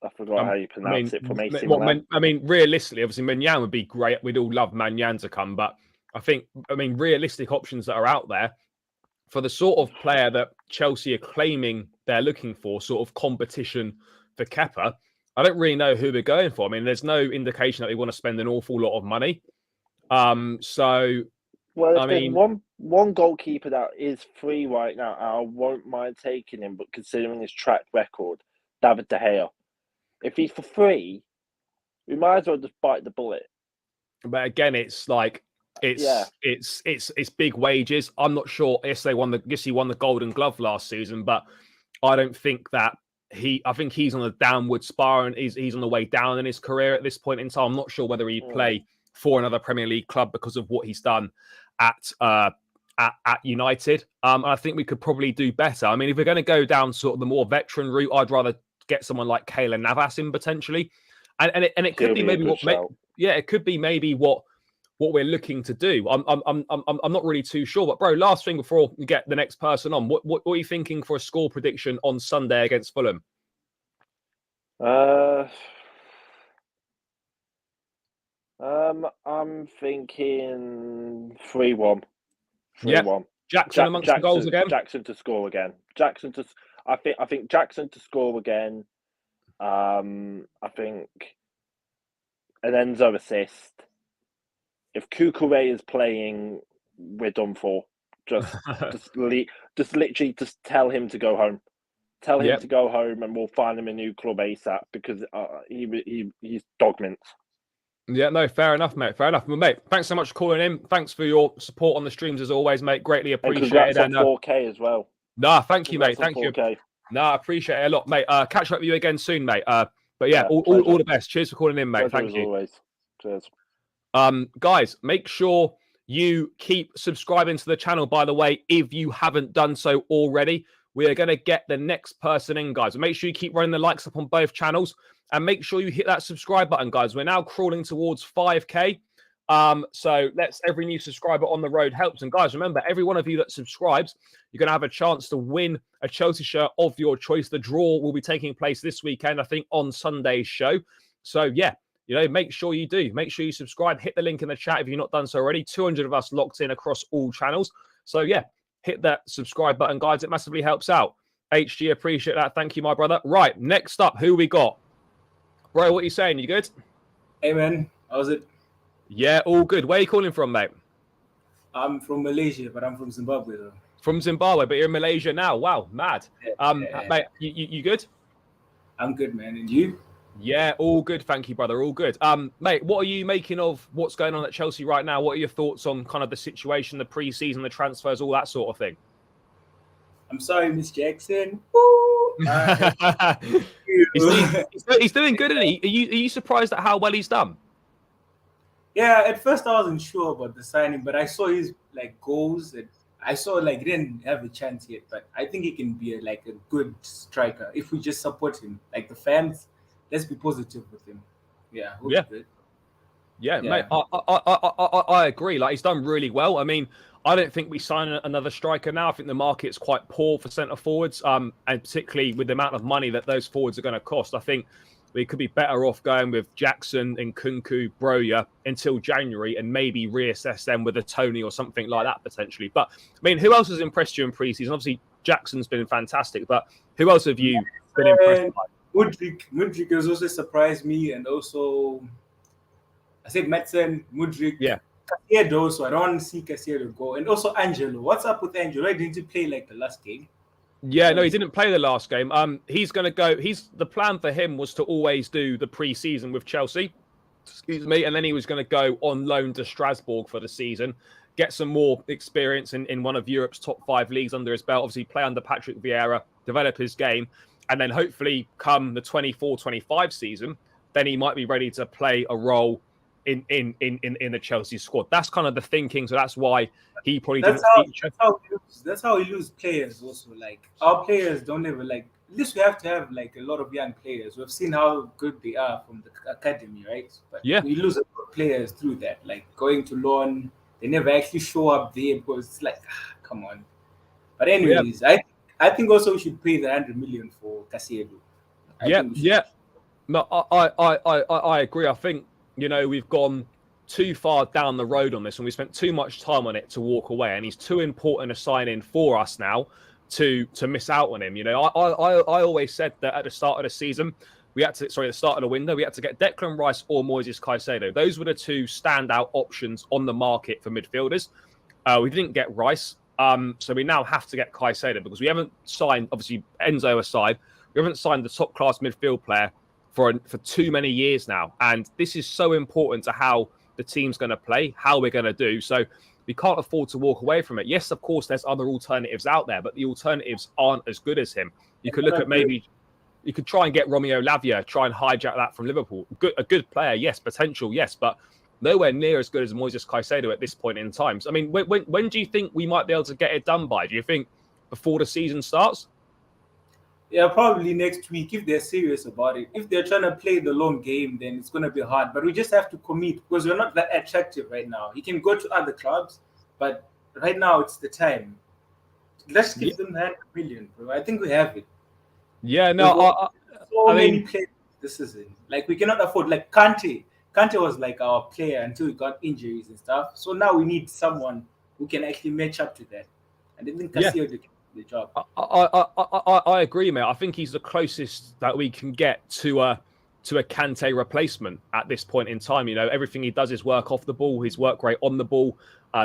I forgot how you pronounce it from AC Milan. I mean, realistically, obviously, Manyan would be great. We'd all love Manyan to come, but I mean, realistic options that are out there for the sort of player that Chelsea are claiming they're looking for, sort of competition for Kepa, I don't really know who we're going for. I mean, there's no indication that they want to spend an awful lot of money. Well, if there's one goalkeeper that is free right now, I won't mind taking him, but considering his track record, David De Gea. If he's for free, we might as well just bite the bullet. But again, it's like it's big wages. I'm not sure. Yes, he won the Golden Glove last season, but I don't think that I think he's on a downward spiral and he's on the way down in his career at this point in time. I'm not sure whether he'd play for another Premier League club because of what he's done at United. I think we could probably do better. I mean, if we're going to go down sort of the more veteran route, I'd rather get someone like Keylor Navas in potentially, and it could be maybe it could be maybe what we're looking to do. I'm not really too sure. But bro, last thing before we get the next person on, what are you thinking for a score prediction on Sunday against Fulham? I'm thinking 3-1. 3-1. Jackson amongst the goals again. Jackson to score again. I think Jackson to score again. I think an Enzo assist. If Cucurella is playing, we're done for. Just literally tell him to go home. Tell him to go home, and we'll find him a new club ASAP because he's dog mints. Yeah, no, fair enough, mate. Fair enough. Well, mate, thanks so much for calling in. Thanks for your support on the streams as always, mate. Greatly appreciated. And congrats on 4K as well. Nah, thank you, mate. Thank you. Nah, I appreciate it a lot, mate. Catch up with you again soon, mate. But yeah, all the best. Cheers for calling in, mate. Thank you. Always. Cheers. Guys, make sure you keep subscribing to the channel, by the way, if you haven't done so already. We are going to get the next person in, guys. Make sure you keep running the likes up on both channels and make sure you hit that subscribe button, guys. We're now crawling towards 5K. So every new subscriber on the road helps. And guys, remember, every one of you that subscribes, you're going to have a chance to win a Chelsea shirt of your choice. The draw will be taking place this weekend, I think, on Sunday's show. So yeah, make sure you do. Make sure you subscribe. Hit the link in the chat if you've not done so already. 200 of us locked in across all channels. So yeah, hit that subscribe button, guys. It massively helps out. HG, appreciate that. Thank you, my brother. Right, next up, who we got? Bro, what are you saying? You good? Hey, man. How's it? Yeah, all good. Where are you calling from, mate? I'm from Malaysia, but I'm from Zimbabwe, though. From Zimbabwe, but you're in Malaysia now. Wow, mad. Mate, you good? I'm good, man. And you? Yeah, all good. Thank you, brother. All good. Mate, what are you making of what's going on at Chelsea right now? What are your thoughts on kind of the situation, the pre-season, the transfers, all that sort of thing? I'm sorry, Miss Jackson. He's doing good, isn't he? Are you surprised at how well he's done? Yeah, at first I wasn't sure about the signing, but I saw his goals I saw like he didn't have a chance yet, but I think he can be a good striker if we just support him. Like the fans, let's be positive with him. Yeah, we'll be good. Yeah, mate, I agree. Like, he's done really well. I mean, I don't think we sign another striker now. I think the market's quite poor for centre forwards, and particularly with the amount of money that those forwards are going to cost. I think we could be better off going with Jackson and Nkunku, Broja until January, and maybe reassess them with a Tony or something like that potentially. But I mean, who else has impressed you in pre-season? Obviously, Jackson's been fantastic, but who else have you been impressed by? Mudryk has also surprised me, and also I said Madsen, Mudryk, Caicedo, so I don't want to see Caicedo go. And also Angelo. What's up with Angelo? Why didn't he play like the last game? Yeah, no, he didn't play the last game. He's going to go. The plan for him was to always do the pre-season with Chelsea, and then he was going to go on loan to Strasbourg for the season, get some more experience in one of Europe's top 5 leagues under his belt, obviously play under Patrick Vieira, develop his game, and then hopefully come the 24-25 season, then he might be ready to play a role in the Chelsea squad. That's kind of the thinking. So that's why he probably didn't feature. That's how we lose players also. Like, our players don't ever at least we have to have like a lot of young players. We've seen how good they are from the academy, right? But we lose a lot of players through that. Like going to loan, they never actually show up there because it's like, come on. But anyways, I think also we should pay the 100 million for Caicedo. No, I agree. I think, we've gone too far down the road on this and we spent too much time on it to walk away. And he's too important a sign-in for us now to miss out on him. I always said that at the start of the season, at the start of the window, we had to get Declan Rice or Moises Caicedo. Those were the 2 standout options on the market for midfielders. We didn't get Rice. So we now have to get Caicedo because we haven't signed, obviously Enzo aside, we haven't signed the top class midfield player for too many years now. And this is so important to how the team's going to play, how we're going to do. So we can't afford to walk away from it. Yes, of course, there's other alternatives out there, but the alternatives aren't as good as him. You could look at you could try and get Romeo Lavia, try and hijack that from Liverpool. A good player, yes, potential, yes, but nowhere near as good as Moises Caicedo at this point in time. So, I mean, when do you think we might be able to get it done by? Do you think before the season starts? Yeah, probably next week if they're serious about it. If they're trying to play the long game, then it's going to be hard. But we just have to commit because we're not that attractive right now. He can go to other clubs, but right now it's the time. Let's give them 100 million, bro. I think we have it. Yeah, no, many players this season. Like, we cannot afford, like Kante. Kante was like our player until he got injuries and stuff. So now we need someone who can actually match up to that. And I think Caicedo did the job. I agree, mate. I think he's the closest that we can get to a Kante replacement at this point in time. Everything he does is work off the ball, his work rate on the ball,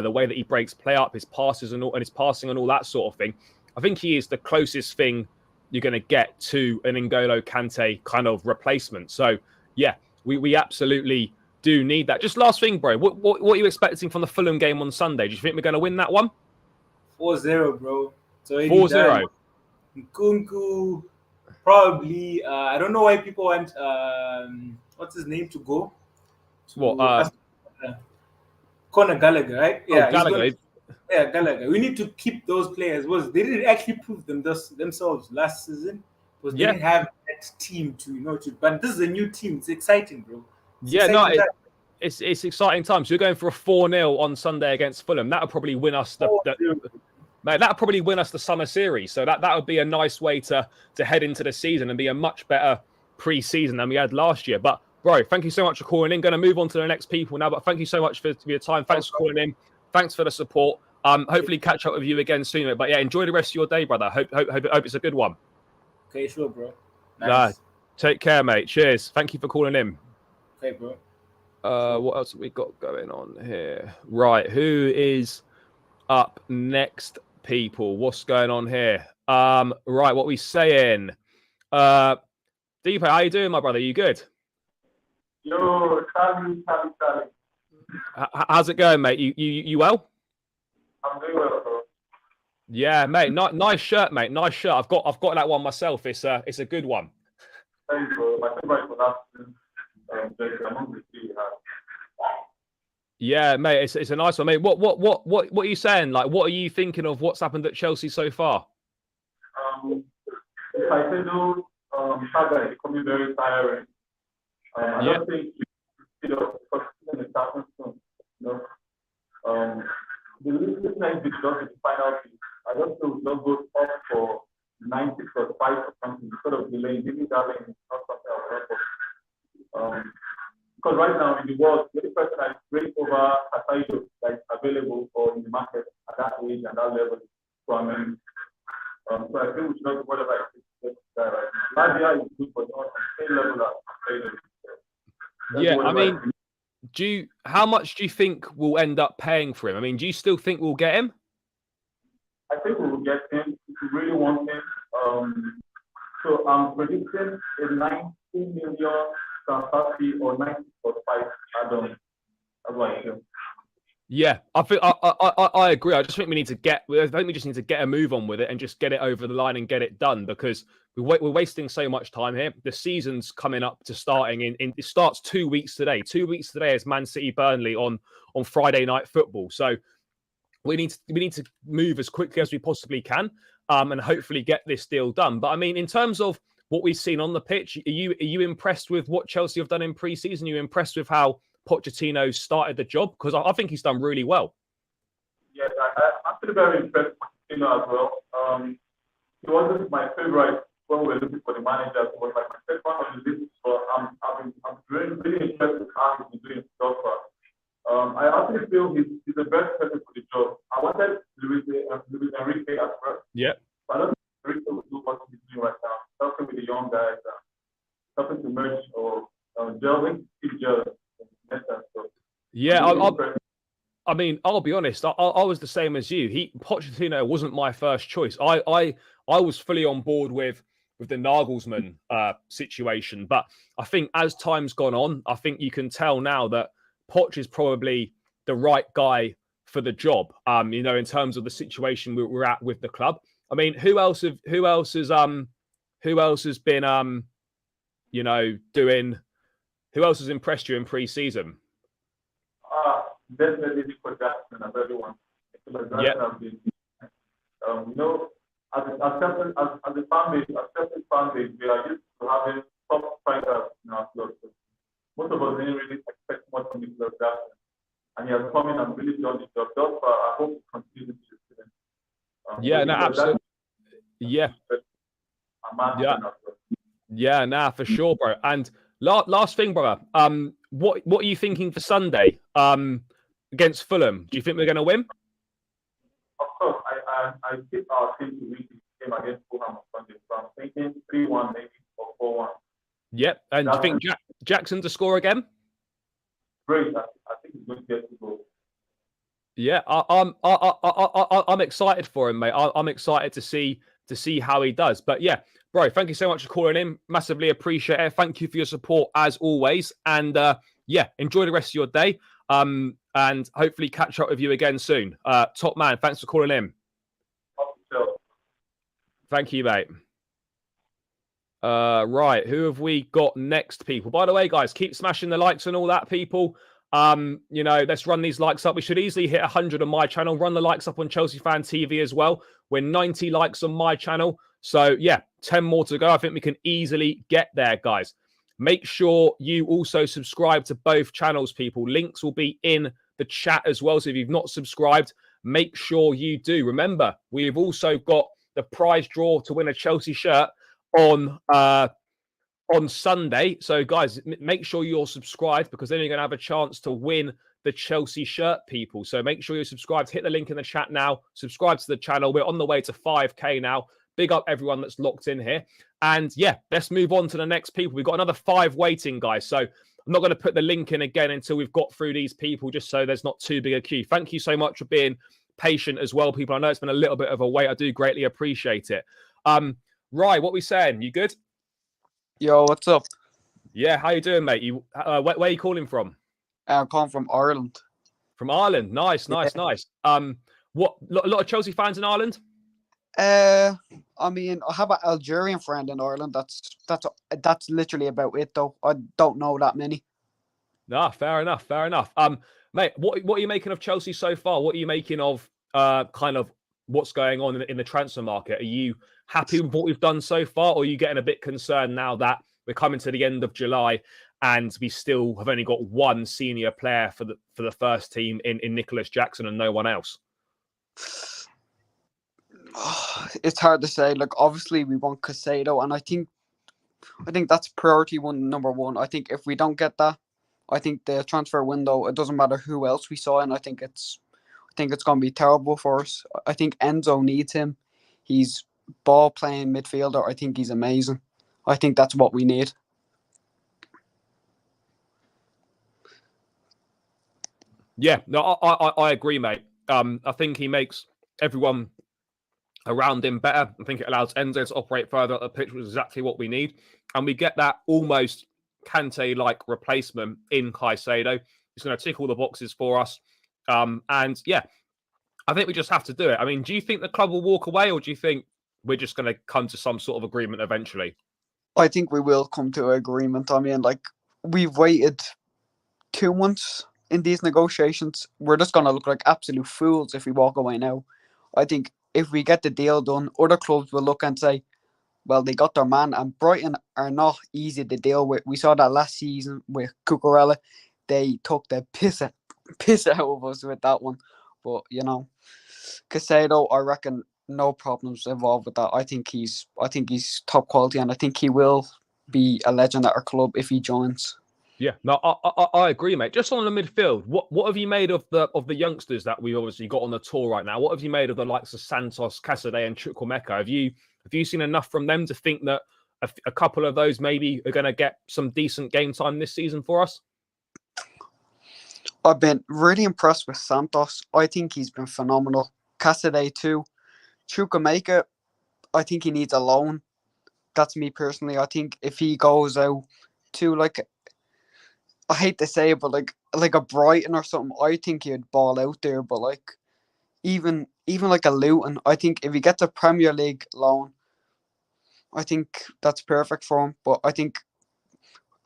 the way that he breaks play up, his passes and his passing and all that sort of thing. I think he is the closest thing you're going to get to an N'Golo Kante kind of replacement. So, yeah, we absolutely do need that. Just last thing, bro. What are you expecting from the Fulham game on Sunday? Do you think we're going to win that one? 4-0, bro. So 4-0. Nkunku, probably. I don't know why people want what's his name to go. Conor Gallagher, right? Yeah, Gallagher. Gallagher. We need to keep those players. They didn't actually prove themselves last season because they didn't have that team to But this is a new team. It's exciting, bro. It's exciting times. You're going for a 4-0 on Sunday against Fulham. That'll probably win us Mate, that'll probably win us the summer series. So that would be a nice way to head into the season and be a much better pre-season than we had last year. But, bro, thank you so much for calling in. Going to move on to the next people now, but thank you so much for your time. Thanks for calling in. Thanks for the support. Hopefully catch up with you again soon. But, yeah, enjoy the rest of your day, brother. Hope it's a good one. Okay, sure, bro. Nice. Take care, mate. Cheers. Thank you for calling in. Okay, bro. What else have we got going on here? Right, who is up next, people? What's going on here? Right, what we saying? Deepa, how you doing, my brother? You good? Yo, Charlie. How's it going, mate? You well? I'm doing well, bro. Yeah, mate. Nice shirt, mate. Nice shirt. I've got that one myself. It's a good one. Thanks, bro. My favorite for that. I'm not really Yeah, mate, it's a nice one, mate. What are you saying? Like, what are you thinking of what's happened at Chelsea so far? Caicedo, saga is becoming very tiring. I don't think the starting soon. The league next week just the final piece. I just feel don't go up for 90 plus 5 or something instead of delaying. Maybe that lane is not something I'll because right now in the world, the only person that is great over Caicedo that is available or in the market at that age and that level is Romano. So I think we should not do whatever it takes to get right now. Nadia is good, but not on the same level as Caicedo. Yeah, I mean, how much do you think we'll end up paying for him? I mean, do you still think we'll get him? I think we will get him if we really want him. So I'm predicting a 90 million transfer fee or 90.5 add-on. That's what I feel. Yeah, I think I agree. I just think we need to just need to get a move on with it and just get it over the line and get it done because we're wasting so much time here. The season's coming up to starting it starts 2 weeks today. 2 weeks today is Man City Burnley on Friday Night Football. So we need to move as quickly as we possibly can and hopefully get this deal done. But I mean, in terms of what we've seen on the pitch, are you impressed with what Chelsea have done in pre-season? Are you impressed with how Pochettino started the job? Because I think he's done really well. Yes, I'm actually very impressed with Pochettino as well. He wasn't my favorite when we were looking for the manager. It was like my second one on the list, but I'm really impressed with how he's been doing so far. I actually feel he's the best person for the job. I wanted Luis Enrique at first. Yeah. But I don't think Enrique will do what he's doing right now. Helping with the young guys, helping to merge or gelling, keep gelling. Yeah, I mean, I'll be honest. I was the same as you. Pochettino wasn't my first choice. I was fully on board with the Nagelsmann situation, but I think as time's gone on, I think you can tell now that Poch is probably the right guy for the job. In terms of the situation we're at with the club. I mean, who else has been doing? Who else has impressed you in pre-season? Definitely for Jackson and everyone. Yeah. As a fan base, we are used to having top strikers in our club. So most of us didn't really expect much from Nicolas Jackson. And he has come in and really done the job. Thus far, I hope he continues to do it. Absolutely. Yeah. Yeah, for sure, bro. And last thing, brother. What are you thinking for Sunday against Fulham? Do you think we're going to win? Of course, I think our team to win the game against Fulham on Sunday. So I'm thinking 3-1 maybe or 4-1. Yep. And do you think Jackson to score again? Great. I think he's going to get to go. Yeah, I'm excited for him, mate. I'm excited to see how he does. But yeah, bro, thank you so much for calling in. Massively appreciate it. Thank you for your support as always. And enjoy the rest of your day. And hopefully catch up with you again soon. Top man, thanks for calling in. Thank you, mate. Right, who have we got next, people? By the way, guys, keep smashing the likes and all that, people. Let's run these likes up. We should easily hit 100 on my channel. Run the likes up on Chelsea Fan TV as well. We're 90 likes on my channel. So, 10 more to go. I think we can easily get there, guys. Make sure you also subscribe to both channels, people. Links will be in the chat as well. So if you've not subscribed, make sure you do. Remember, we've also got the prize draw to win a Chelsea shirt on Sunday. So, guys, make sure you're subscribed because then you're going to have a chance to win the Chelsea shirt, people. So make sure you're subscribed. Hit the link in the chat now. Subscribe to the channel. We're on the way to 5K now. Big up everyone that's locked in here. And let's move on to the next people. We've got another 5 waiting, guys. So I'm not going to put the link in again until we've got through these people, just so there's not too big a queue. Thank you so much for being patient as well, people. I know it's been a little bit of a wait. I do greatly appreciate it. Rye, what we saying? You good? Yo, what's up? Yeah, how you doing, mate? You where are you calling from? I'm calling from Ireland. From Ireland, nice. What a lot of Chelsea fans in Ireland? I mean, I have an Algerian friend in Ireland. That's literally about it, though. I don't know that many. No, fair enough. Fair enough. Mate, what are you making of Chelsea so far? What are you making of kind of what's going on in the transfer market? Are you happy with what we've done so far, or are you getting a bit concerned now that we're coming to the end of July and we still have only got one senior player for the first team in Nicholas Jackson and no one else? It's hard to say. Like, obviously we want Caicedo, and I think that's priority number one. I think if we don't get that, I think the transfer window, it doesn't matter who else we saw, and I think it's going to be terrible for us. I think Enzo needs him. He's ball playing midfielder. I think he's amazing. I think that's what we need. Yeah, no, I agree, mate. I think he makes everyone around him better. I think it allows Enzo to operate further at the pitch, which is exactly what we need. And we get that almost Kante-like replacement in Caicedo. He's going to tick all the boxes for us. And yeah, I think we just have to do it. I mean, do you think the club will walk away, or do you think we're just going to come to some sort of agreement eventually? I think we will come to an agreement. I mean, like, we've waited 2 months in these negotiations. We're just going to look like absolute fools if we walk away now. I think if we get the deal done, other clubs will look and say, well, they got their man, and Brighton are not easy to deal with. We saw that last season with Cucurella. They took the piss out of us with that one. But, you know, Caicedo, I reckon no problems involved with that. I think he's top quality, and I think he will be a legend at our club if he joins. Yeah, no, I agree, mate. Just on the midfield, what have you made of the youngsters that we obviously got on the tour right now? What have you made of the likes of Santos, Caicedo, and Chukwuemeka? Have you seen enough from them to think that a couple of those maybe are going to get some decent game time this season for us? I've been really impressed with Santos. I think he's been phenomenal. Caicedo too. Chukwuemeka, I think he needs a loan. That's me personally. I think if he goes out to, like, I hate to say it, but like a Brighton or something, I think he'd ball out there. But like even like a Luton, I think if he gets a Premier League loan, I think that's perfect for him. But I think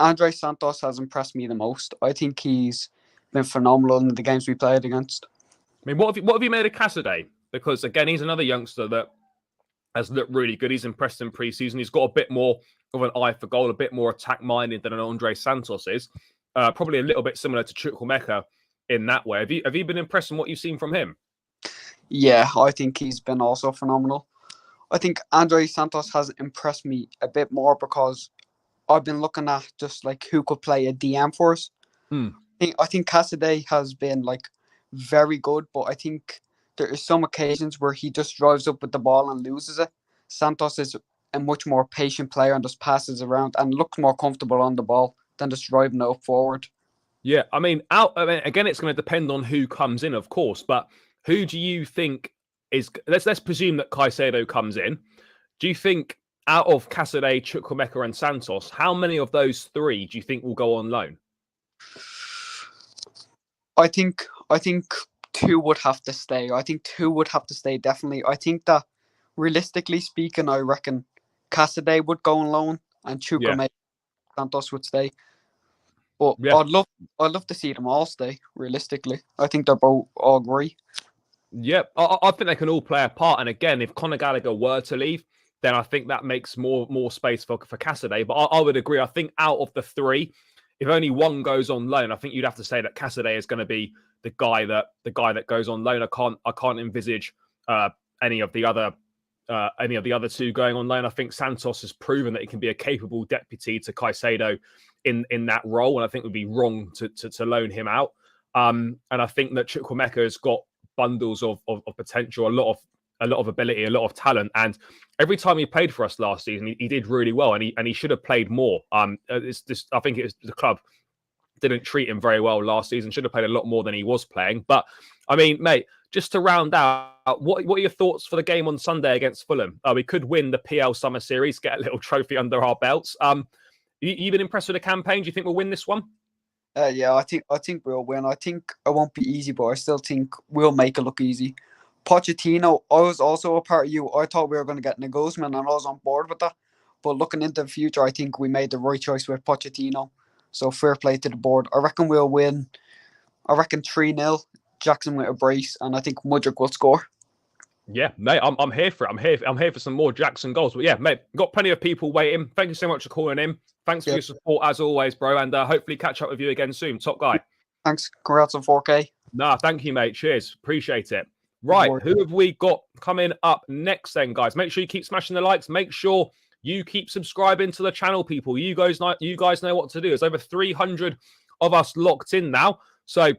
Andre Santos has impressed me the most. I think he's been phenomenal in the games we played against. I mean, what have you made of Caicedo? Because again, he's another youngster that has looked really good. He's impressed in pre-season. He's got a bit more of an eye for goal, a bit more attack-minded than an Andre Santos is. Probably a little bit similar to Chukwuemeka in that way. Have you been impressed in what you've seen from him? Yeah, I think he's been also phenomenal. I think Andre Santos has impressed me a bit more because I've been looking at just like who could play a DM for us. I think Caicedo has been like very good, but I think there is some occasions where he just drives up with the ball and loses it. Santos is a much more patient player and just passes around and looks more comfortable on the ball than just driving it up forward. Yeah, I mean, again, it's going to depend on who comes in, of course. But who do you think is? Let's presume that Caicedo comes in. Do you think out of Caicedo, Chukwuemeka, and Santos, how many of those three do you think will go on loan? I think two would have to stay. I think two would have to stay definitely. I think that realistically speaking, I reckon Caicedo would go on loan and Chukwuemeka, Santos would stay. But I'd love to see them all stay. Realistically, I think they're both all great. Yeah, I think they can all play a part. And again, if Conor Gallagher were to leave, then I think that makes more space for Caicedo. But I would agree. I think out of the three, if only one goes on loan, I think you'd have to say that Caicedo is going to be the guy that goes on loan. I can't envisage any of the other two going on loan. I think Santos has proven that he can be a capable deputy to Caicedo in that role, and I think it would be wrong to loan him out. And I think that Chukwuemeka has got bundles of potential, a lot of ability, a lot of talent, and every time he played for us last season, he did really well, and he should have played more. I think it was the club didn't treat him very well last season. Should have played a lot more than he was playing. But I mean, mate, just to round out, what are your thoughts for the game on Sunday against Fulham? We could win the PL Summer Series, get a little trophy under our belts. You been impressed with the campaign? Do you think we'll win this one? Yeah, I think we'll win. I think it won't be easy, but I still think we'll make it look easy. Pochettino, I was also a part of you. I thought we were going to get Nagelsmann, and I was on board with that. But looking into the future, I think we made the right choice with Pochettino. So fair play to the board. I reckon we'll win. I reckon 3-0. Jackson with a brace, and I think Mudryk will score. Yeah, mate, I'm here for it. I'm here for some more Jackson goals. But yeah, mate, got plenty of people waiting. Thank you so much for calling in. Thanks for your support as always, bro. And hopefully catch up with you again soon. Top guy. Thanks. Congrats on 4K. Nah, thank you, mate. Cheers. Appreciate it. Right, who have we got coming up next then, guys? Make sure you keep smashing the likes. Make sure you keep subscribing to the channel, people. You guys know what to do. There's over 300 of us locked in now. So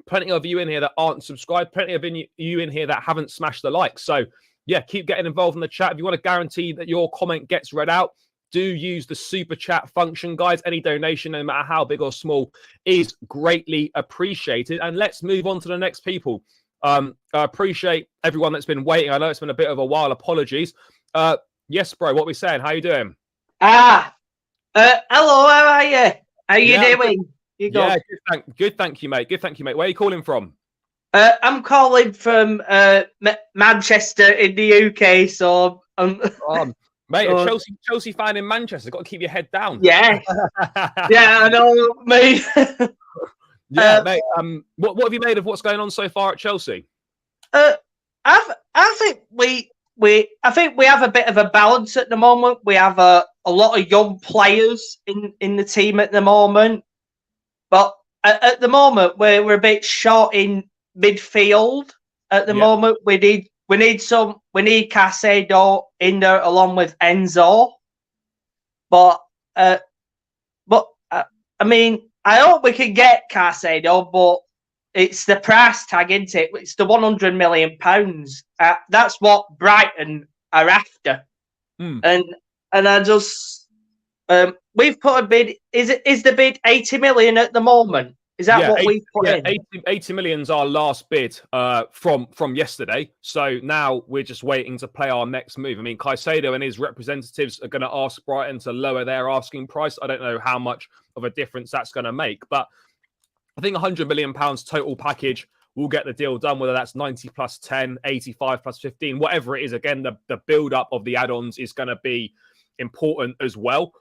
plenty of you in here that aren't subscribed. Plenty of you in here that haven't smashed the like. So yeah, keep getting involved in the chat. If you want to guarantee that your comment gets read out, do use the super chat function, guys. Any donation, no matter how big or small, is greatly appreciated. And let's move on to the next people. I appreciate everyone that's been waiting. I know it's been a bit of a while. Apologies. Yes, bro. What are we saying? How you doing? Hello. How are you? How you doing? Good. Thank you, mate. Where are you calling from? I'm calling from Manchester in the UK. So, mate, a Chelsea fan in Manchester. Got to keep your head down. Yeah, yeah, I know, mate. Yeah, mate. What have you made of what's going on so far at Chelsea? I think we have a bit of a balance at the moment. We have a lot of young players in the team at the moment, but at the moment we're a bit short in midfield. At the moment, we need Caicedo in there along with Enzo, but I mean, I hope we can get Caicedo, but it's the price tag, isn't it? It's the £100 million. That's what Brighton are after. And I just we've put a bid. Is the bid 80 million at the moment? Is that what we've put in? 80 million's our last bid from yesterday. So now we're just waiting to play our next move. I mean, Caicedo and his representatives are going to ask Brighton to lower their asking price. I don't know how much of a difference that's going to make, but I think £100 million total package will get the deal done, whether that's 90 plus 10, 85 plus 15, whatever it is. Again, the build-up of the add-ons is going to be important as well,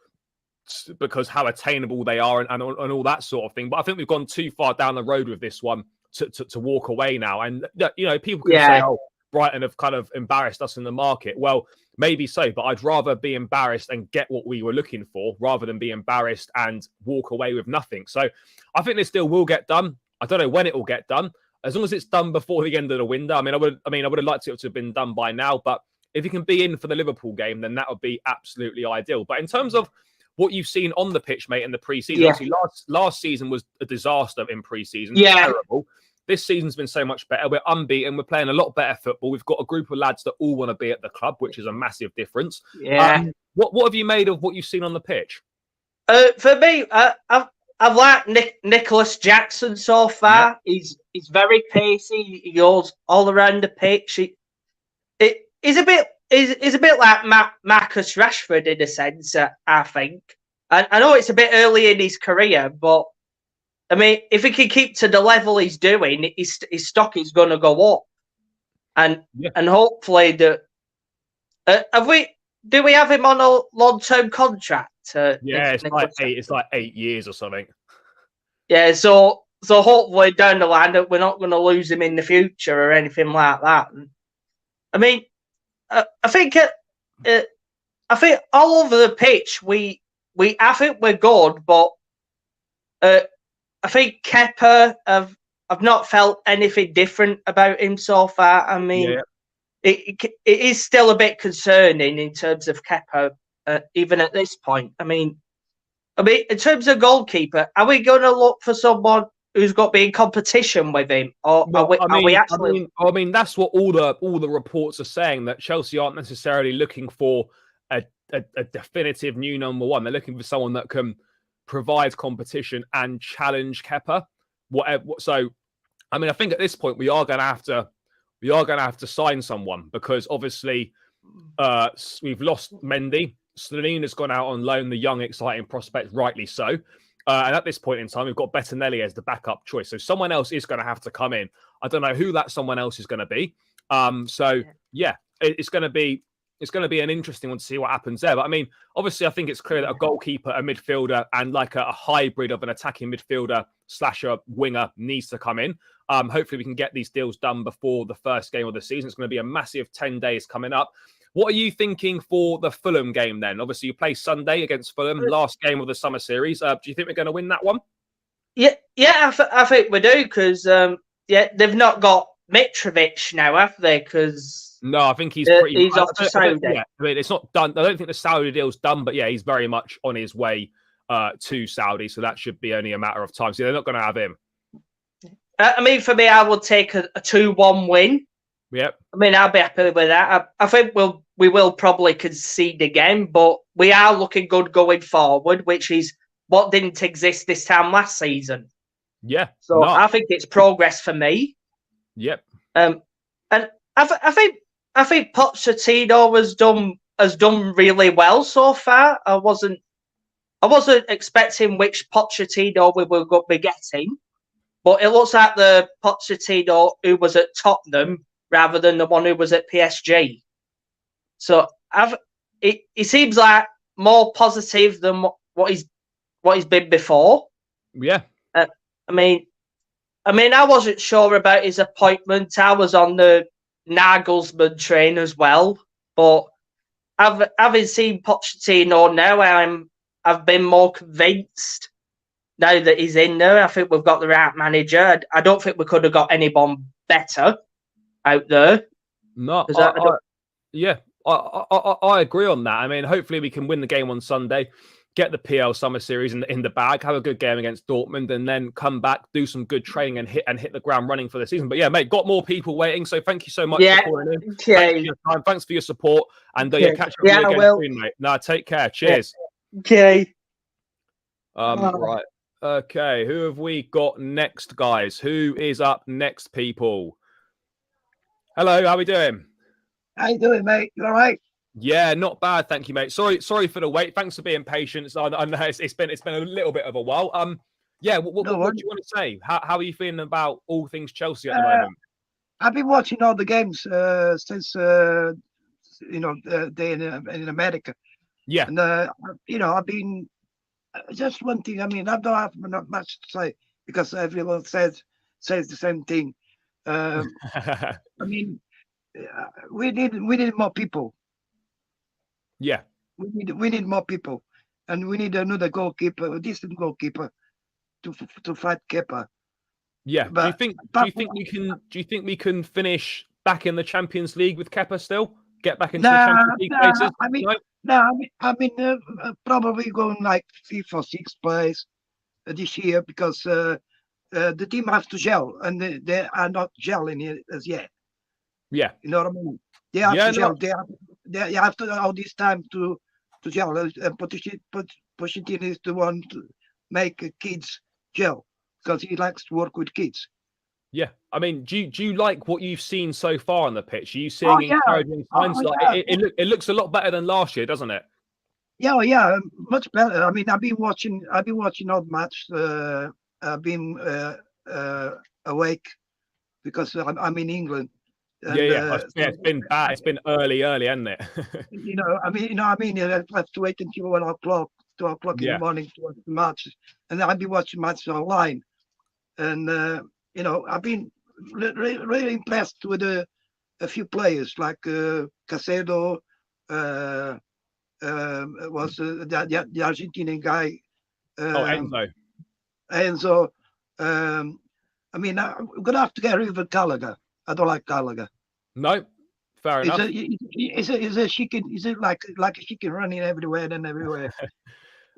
because how attainable they are and all that sort of thing. But I think we've gone too far down the road with this one to walk away now. And, you know, people can say, oh, Brighton have kind of embarrassed us in the market. Well, maybe so, but I'd rather be embarrassed and get what we were looking for rather than be embarrassed and walk away with nothing. So I think this deal will get done. I don't know when it will get done. As long as it's done before the end of the window. I would have liked it to have been done by now, but if you can be in for the Liverpool game, then that would be absolutely ideal. But in terms of what you've seen on the pitch, mate, in the pre-season, obviously last season was a disaster in pre-season. Terrible. This season's been so much better. We're unbeaten. We're playing a lot better football. We've got a group of lads that all want to be at the club, which is a massive difference. What have you made of what you've seen on the pitch? For me, I've liked Nicholas Jackson so far. He's very pacey. He goes all around the pitch. He's a bit like Marcus Rashford in a sense, I think. I know it's a bit early in his career, but I mean, if he can keep to the level he's doing, his stock is going to go up, and hopefully do we have him on a long-term contract? It's like 8 years or something. Yeah, so hopefully down the line that we're not going to lose him in the future or anything like that. I mean, I think all over the pitch I think we're good, but I think Kepa I've not felt anything different about him so far. I mean, it is still a bit concerning in terms of Kepa, even at this point. I mean, in terms of goalkeeper, are we going to look for someone who's got to be in competition with him, or are we actually? I mean, that's what all the reports are saying, that Chelsea aren't necessarily looking for a definitive new number one. They're looking for someone that can provide competition and challenge Kepa. So, I mean, I think at this point we are going to have to sign someone, because obviously we've lost Mendy. Slonina's gone out on loan, the young, exciting prospect, rightly so. And at this point in time, we've got Bettinelli as the backup choice. So someone else is going to have to come in. I don't know who that someone else is going to be. It's going to be it's going to be an interesting one to see what happens there. But I mean, obviously, I think it's clear that a goalkeeper, a midfielder, and like a hybrid of an attacking midfielder / a winger needs to come in. Hopefully, we can get these deals done before the first game of the season. It's going to be a massive 10 days coming up. What are you thinking for the Fulham game then? Obviously, you play Sunday against Fulham, last game of the summer series. Do you think we're going to win that one? Yeah, I think we do because they've not got Mitrovic now, have they? Because no, I think he's pretty. He's off to Saudi. Yeah, I mean, it's not done. I don't think the Saudi deal's done, but yeah, he's very much on his way to Saudi, so that should be only a matter of time. So they're not going to have him. I mean, for me, I would take a 2-1 win. Yep. I mean, I'll be happy with that. I think we will probably concede again, but we are looking good going forward, which is what didn't exist this time last season. Yeah. So I think it's progress for me. Yep. And I think Pochettino has done really well so far. I wasn't expecting which Pochettino we were going to be getting, but it looks like the Pochettino who was at Tottenham rather than the one who was at PSG. So it seems like more positive than what he's been before. Yeah. I mean, I wasn't sure about his appointment. I was on the Nagelsmann train as well, but having seen Pochettino now, I've been more convinced now that he's in there. I think we've got the right manager. I don't think we could have got anyone better out there. No, I agree on that. I mean, hopefully we can win the game on Sunday, get the PL Summer Series in the bag, have a good game against Dortmund, and then come back, do some good training, and hit the ground running for the season. But yeah, mate, got more people waiting, so thank you so much for calling in. Okay. Thanks for your time. Thanks for your support, and catch up with you again soon, mate. No, take care. Cheers. Okay. Right. Okay. Who have we got next, guys? Who is up next, people? Hello. How we doing? How you doing, mate? You all right? Yeah, not bad, thank you, mate. Sorry for the wait. Thanks for being patient. I know it's been a little bit of a while. Yeah. What do you want to say? How are you feeling about all things Chelsea at the moment? I've been watching all the games since day in America. Yeah. And I've been just one thing. I mean, I don't have not much to say because everyone says the same thing. I mean, we need more people. Yeah, we need more people, and we need another goalkeeper, a decent goalkeeper, to fight Kepa. Yeah. But do you think we can finish back in the Champions League with Kepa still? Get back into the Champions League places? Probably going like 5th or 6th place this year because the team has to gel, and they are not gelling it as yet. Yeah, you know what I mean. They have to gel. They have to all this time to gel. And Pochettino is the one to make kids gel because he likes to work with kids. Yeah, I mean, do you like what you've seen so far on the pitch? Are you seeing encouraging signs? It looks a lot better than last year, doesn't it? Yeah, much better. I mean, I've been watching all the match. I've been awake because I'm in England. And, it's been bad. It's been early, hasn't it? I have to wait until 1 o'clock, 2 o'clock in the morning to watch the match, and I've been watching matches online. And I've been really impressed with a few players like Caicedo, was the Argentinian guy. Enzo. I mean, I'm gonna have to get rid of Gallagher. I don't like Gallagher. No, fair enough. Is a chicken? Is it like a chicken running everywhere and everywhere?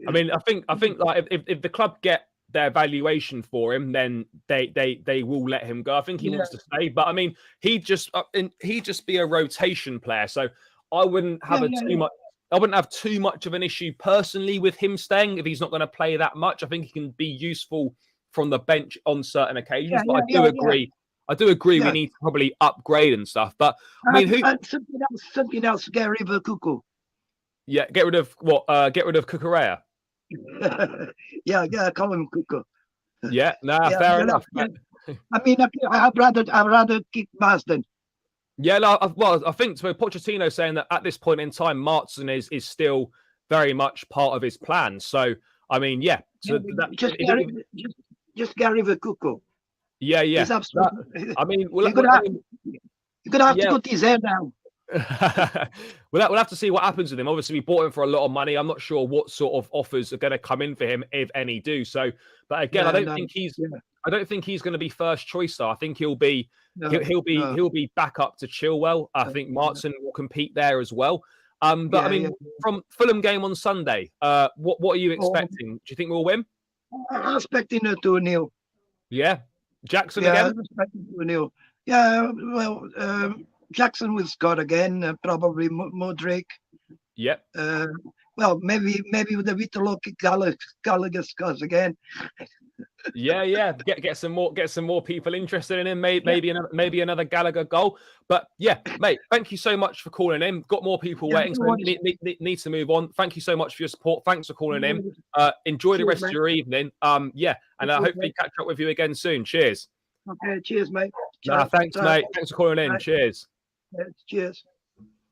I mean, I think like if the club get their valuation for him, then they will let him go. I think he wants to stay, but I mean, he'd just be a rotation player. So I wouldn't have I wouldn't have too much of an issue personally with him staying if he's not going to play that much. I think he can be useful from the bench on certain occasions. But I do agree. We need to probably upgrade and stuff. But I mean, something else. Get rid of Cuckoo. Yeah, get rid of what? Get rid of Cucurella. Call him Cuckoo. Yeah, fair enough. I mean, I'd rather keep Marsden. Yeah, well, I think so. Pochettino saying that at this point in time, Martin is still very much part of his plan. So, I mean, yeah. So just Gary the Cuckoo. Yeah. He's absolutely. I mean, you're gonna have to cut his hair down. we'll have to see what happens with him. Obviously, we bought him for a lot of money. I'm not sure what sort of offers are going to come in for him, if any do. So, but again, I don't think he's going to be first choice. Though I think he'll be back up to Chilwell. I think Martin will compete there as well. But I mean, from Fulham game on Sunday, what are you expecting? Do you think we'll win? I'm expecting a 2-0. Yeah, Jackson again. I'm expecting 2-0. Yeah, well. Jackson will score again, probably Modric. Yep. Well, maybe with a bit of luck, Gallagher scores again. Yeah. Get some more people interested in him. Maybe another Gallagher goal. But yeah, mate, thank you so much for calling in. Got more people waiting, so need to move on. Thank you so much for your support. Thanks for calling in. Enjoy the rest of your evening. And hopefully catch up with you again soon. Cheers. Okay, cheers, mate. Thanks, mate. Thanks for calling in. Cheers. Cheers.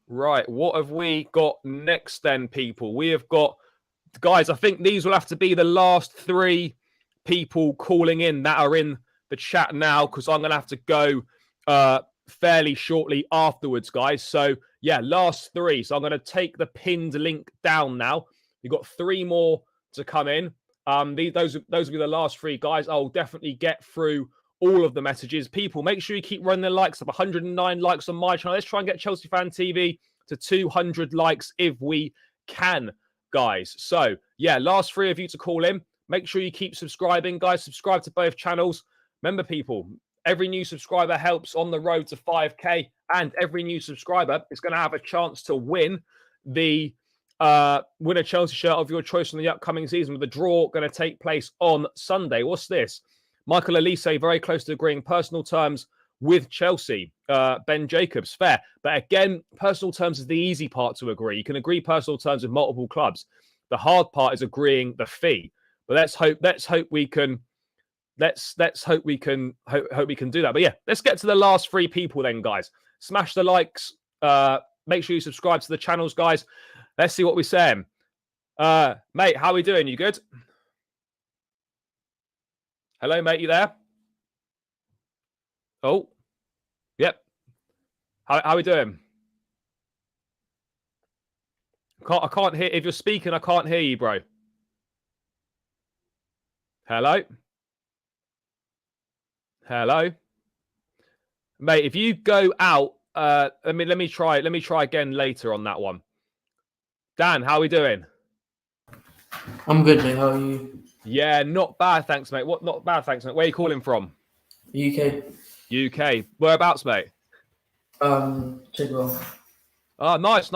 Right, what have we got next then, people? We have got, guys, I think these will have to be the last 3 people calling in that are in the chat now, because I'm going to have to go fairly shortly afterwards, guys. So, yeah, last 3. So I'm going to take the pinned link down now. We've got 3 more to come in. Those will be the last 3, guys. I'll definitely get through all of the messages. People, make sure you keep running the likes up. 109 likes on my channel. Let's try and get Chelsea Fan TV to 200 likes if we can, guys. So, yeah, last 3 of you to call in. Make sure you keep subscribing, guys. Subscribe to both channels. Remember, people, every new subscriber helps on the road to 5K, and every new subscriber is going to have a chance to win a Chelsea shirt of your choice from the upcoming season, with the draw going to take place on Sunday. What's this? Michael Olise, very close to agreeing personal terms with Chelsea. Ben Jacobs, fair. But again, personal terms is the easy part to agree. You can agree personal terms with multiple clubs. The hard part is agreeing the fee. But let's hope we can do that. But yeah, let's get to the last 3 people then, guys. Smash the likes. Make sure you subscribe to the channels, guys. Let's see what we're saying. Mate, how are we doing? You good? Hello, mate. You there? Oh, yep. How we doing? I can't hear. If you're speaking, I can't hear you, bro. Hello? Hello? Mate, if you go out, let me try again later on that one. Dan, how are we doing? I'm good, mate. How are you? Yeah, not bad, thanks, mate. Not bad, thanks, mate. Where are you calling from? UK. Whereabouts, mate? Chilwell. Oh, nice.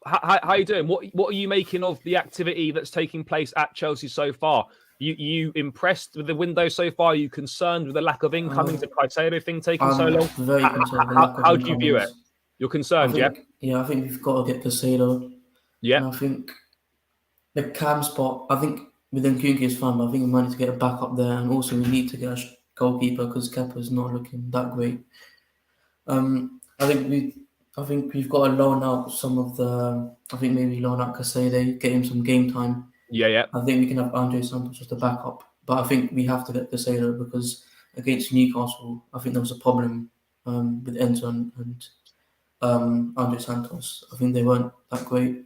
How you doing? What are you making of the activity that's taking place at Chelsea so far? You impressed with the window so far? Are you concerned with the lack of incomings, the Caicedo thing taking so long? Very concerned. How do you view it? You're concerned, yeah? Yeah, I think we've got to get Caicedo. Yeah. And I think the cam spot, I think with Nkunku is fine, but I think we might need to get a backup there, and also we need to get a goalkeeper because Kepa's not looking that great. I think we've got to loan out some of the. I think maybe loan out Caicedo, get him some game time. Yeah. I think we can have Andre Santos as the backup, but I think we have to get Caicedo because against Newcastle, I think there was a problem with Enzo and Andre Santos. I think they weren't that great.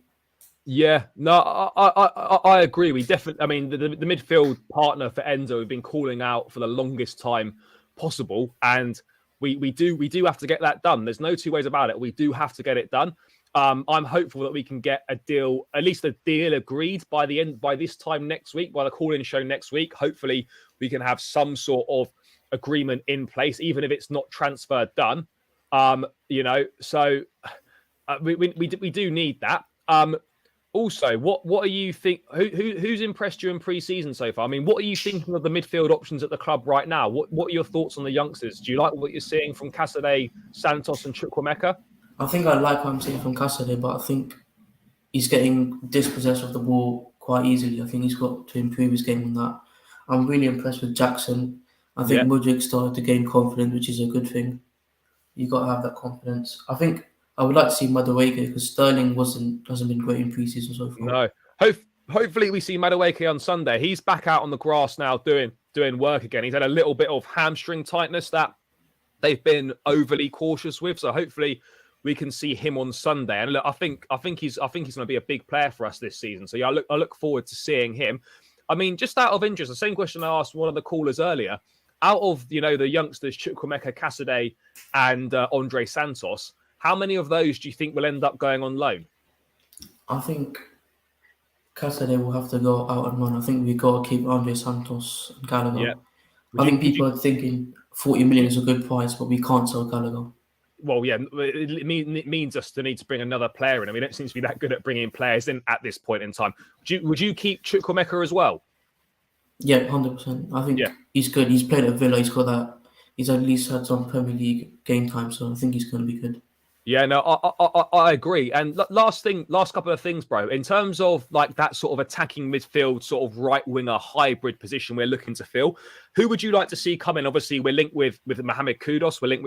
Yeah, no, I agree. We definitely. I mean, the midfield partner for Enzo we've been calling out for the longest time possible, and we do have to get that done. There's no 2 ways about it. We do have to get it done. I'm hopeful that we can get a deal, at least a deal agreed by this time next week, by the call-in show next week. Hopefully, we can have some sort of agreement in place, even if it's not transfer done. So we do need that. Also, what are you think? Who's impressed you in pre-season so far? I mean, what are you thinking of the midfield options at the club right now? What are your thoughts on the youngsters? Do you like what you're seeing from Caicedo, Santos, and Chukwuemeka? I think I like what I'm seeing from Caicedo, but I think he's getting dispossessed of the ball quite easily. I think he's got to improve his game on that. I'm really impressed with Jackson. I think Modric started to gain confidence, which is a good thing. You got to have that confidence. I think I would like to see Madueke because Sterling hasn't been great in pre-season so far. No. Hopefully we see Madueke on Sunday. He's back out on the grass now doing work again. He's had a little bit of hamstring tightness that they've been overly cautious with. So hopefully we can see him on Sunday. And look, I think he's going to be a big player for us this season. So yeah, I look forward to seeing him. I mean, just out of interest, the same question I asked one of the callers earlier. Out of the youngsters, Chukwuemeka, Caicedo, and Andre Santos, how many of those do you think will end up going on loan? I think Caicedo will have to go out and run. I think we got to keep Andre Santos and Gallagher. Yeah. I think people are thinking 40 million is a good price, but we can't sell Gallagher. Well, yeah, it means us to need to bring another player in. I mean, it seems to be that good at bringing players in at this point in time. Would you keep Chukwuemeka as well? Yeah, 100%. I think he's good. He's played at Villa. He's at least had some Premier League game time, so I think he's going to be good. Yeah, no, I agree. And last couple of things, bro. In terms of like that sort of attacking midfield, sort of right winger hybrid position we're looking to fill, who would you like to see come in? Obviously, we're linked with Mohamed Kudus. We're linked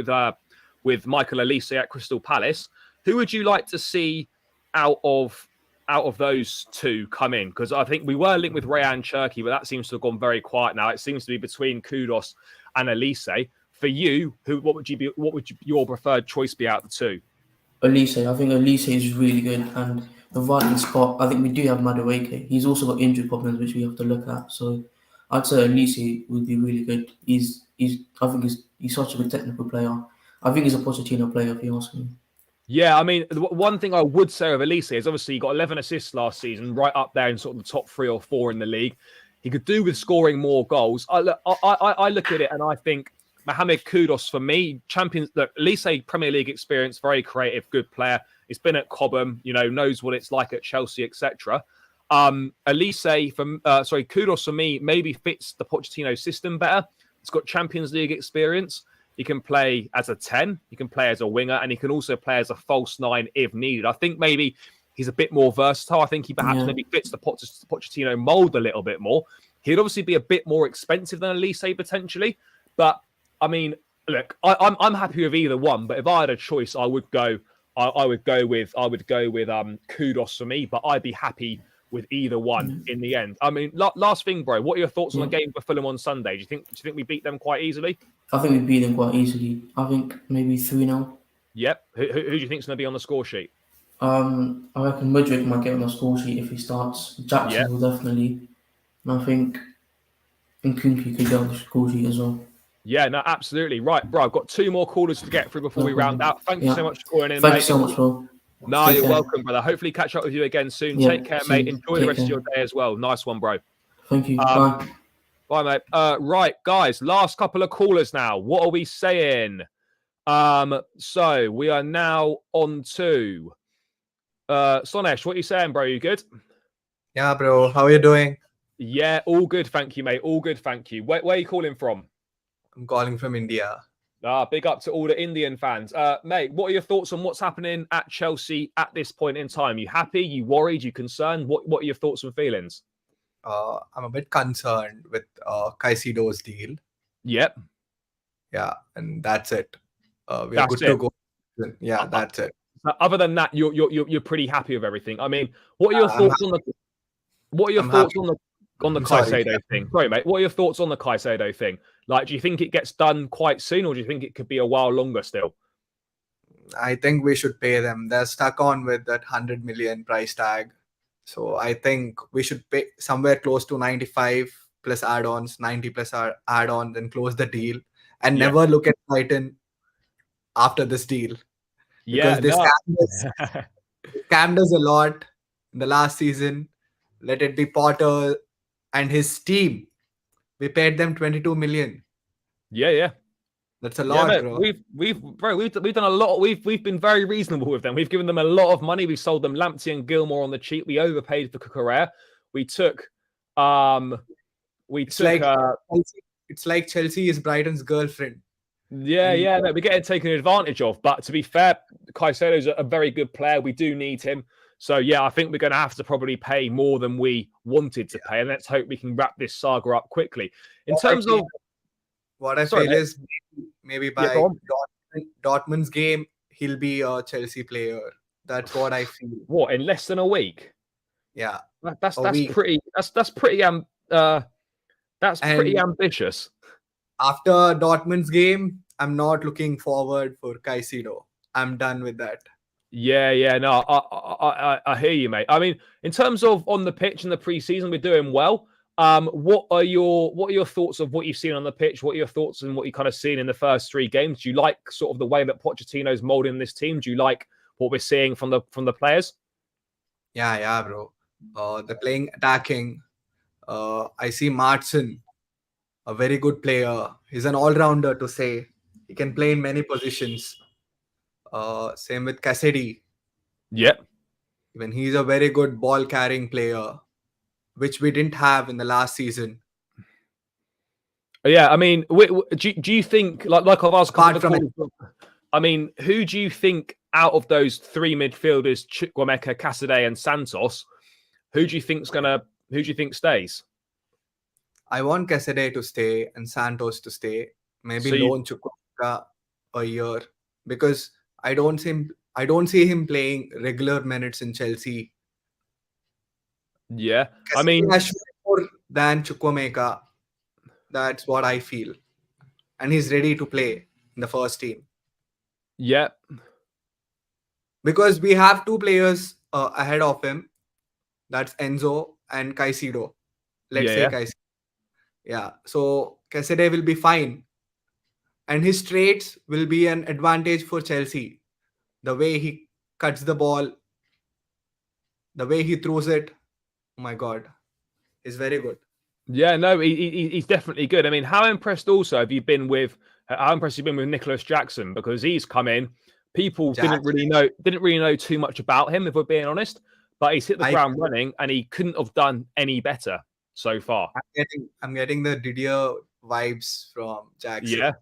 with Michael Olise at Crystal Palace. Who would you like to see out of those two come in? Because I think we were linked with Rayan Cherki, but that seems to have gone very quiet now. It seems to be between Kudus and Olise. For you, what would your preferred choice be out of the two? Olise. I think Olise is really good, and the right spot. I think we do have Madueke. He's also got injury problems, which we have to look at. So I'd say Olise would be really good. He's such a good technical player. I think he's a Pochettino player, if you ask me. Yeah, I mean, one thing I would say of Olise is obviously he got 11 assists last season, right up there in sort of the top 3 or 4 in the league. He could do with scoring more goals. I look at it and I think Mohamed Kudus, for me, Olise, Premier League experience, very creative, good player. He's been at Cobham, knows what it's like at Chelsea, etc. Kudus for me maybe fits the Pochettino system better. He's got Champions League experience. He can play as a 10, he can play as a winger, and he can also play as a false 9 if needed. I think maybe he's a bit more versatile. I think he perhaps maybe fits the Pochettino mould a little bit more. He'd obviously be a bit more expensive than Olise potentially. But, I mean, look, I'm happy with either one. But if I had a choice, I would go with Kudus for me. But I'd be happy with either one in the end. I mean, last thing, bro, what are your thoughts on the game for Fulham on Sunday? Do you think we beat them quite easily? I think we beat them quite easily. I think maybe 3-0. Yep. Who do you think is going to be on the score sheet? I reckon Mudryk might get on the score sheet if he starts. Jackson will definitely. And I think Nkunku could get on the score sheet as well. Yeah, no, absolutely. Right, bro, I've got 2 more callers to get through before we round out. Thank you so much for calling in, Thank mate. you so much, bro. No, you're welcome, brother. Hopefully catch up with you again soon. Take care, mate. Enjoy the rest of your day as well. Nice one, bro. Thank you. Bye. Bye, mate. Right, guys, last couple of callers now. What are we saying? So we are now on to Sonesh. What are you saying, bro? You good? Yeah, bro. How are you doing? Yeah, all good. Thank you, mate. All good. Thank you. Where are you calling from? I'm calling from India. Big up to all the Indian fans. Mate, what are your thoughts on what's happening at Chelsea at this point in time? You happy? You worried? You concerned? What are your thoughts and feelings? I'm a bit concerned with Caicedo's deal. Yep. Yeah, and that's it. We are good to go. Yeah, that's it. Other than that, you're pretty happy with everything. I mean, what are your thoughts on the Caicedo thing? Sorry, mate. What are your thoughts on the Caicedo thing? Like, do you think it gets done quite soon, or do you think it could be a while longer still? I think we should pay them. They're stuck on with that 100 million price tag. So I think we should pay somewhere close to 95 plus add-ons, 90 plus add-ons, and close the deal. And never look at Brighton after this deal. Because they scammed us a lot in the last season. Let it be Potter and his team. We paid them 22 million. Yeah. That's a lot, bro. We've done a lot. We've been very reasonable with them. We've given them a lot of money. We sold them Lamptey and Gilmore on the cheap. We overpaid for Cucurella. It's like Chelsea is Brighton's girlfriend. Yeah. No, we're getting taken advantage of. But to be fair, Caicedo's a very good player. We do need him. So, yeah, I think we're going to have to probably pay more than we wanted to pay. And let's hope we can wrap this saga up quickly. In terms of... What I feel is maybe by Dortmund's game, he'll be a Chelsea player. That's what I feel. What, in less than a week? Yeah, that's pretty ambitious. After Dortmund's game, I'm not looking forward for Caicedo. I'm done with that. Yeah, no, I hear you, mate. I mean, in terms of on the pitch in the preseason, we're doing well. What are your thoughts of what you've seen on the pitch? What are your thoughts on what you kind of seen in the first 3 games? Do you like sort of the way that Pochettino's molding this team? Do you like what we're seeing from the players? Yeah, bro. They're playing attacking. I see Martin, a very good player. He's an all-rounder to say. He can play in many positions. Same with Caicedo. Yep. Even he's a very good ball-carrying player, which we didn't have in the last season. Yeah, I mean, do you think, like I've asked, I mean, who do you think out of those 3 midfielders, Chukwuemeka, Caicedo, and Santos, who do you think stays? I want Caicedo to stay and Santos to stay. Maybe loan Chukwuemeka a year, because I don't see him playing regular minutes in Chelsea. Yeah, Caicedo I mean, has more than Chukwuemeka. That's what I feel, and he's ready to play in the first team. Yeah, because we have 2 players ahead of him. That's Enzo and Caicedo. Let's say Caicedo. Yeah, so Caicedo will be fine, and his traits will be an advantage for Chelsea. The way he cuts the ball, the way he throws it, oh my God, is very good. Yeah, no, he's definitely good. I mean, how impressed have you been with Nicholas Jackson? Because he's come in, people didn't really know too much about him, if we're being honest, but he's hit the ground running, and he couldn't have done any better so far. I'm getting the Didier vibes from Jackson.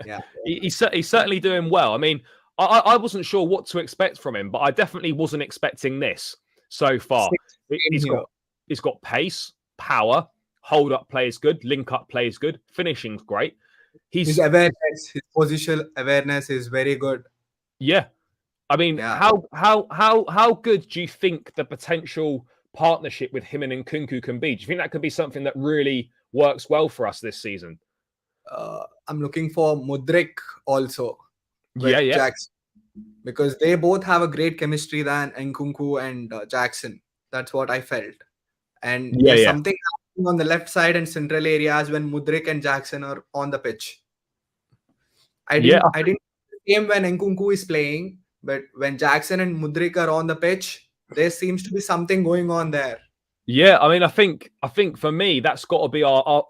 Yeah. He's certainly doing well. I mean, I wasn't sure what to expect from him, but I definitely wasn't expecting this so far. He's got pace, power, hold up play is good, link up play is good, finishing's great. His awareness, his positional awareness is very good. Yeah, I mean, how good do you think the potential partnership with him and Nkunku can be? Do you think that could be something that really works well for us this season? I'm looking for Mudryk also. Yeah. Jackson, because they both have a great chemistry than Nkunku and Jackson. That's what I felt. And there's something happening on the left side and central areas when Mudryk and Jackson are on the pitch. I didn't see him when Nkunku is playing, but when Jackson and Mudryk are on the pitch, there seems to be something going on there. Yeah, I mean, I think for me that's got to be our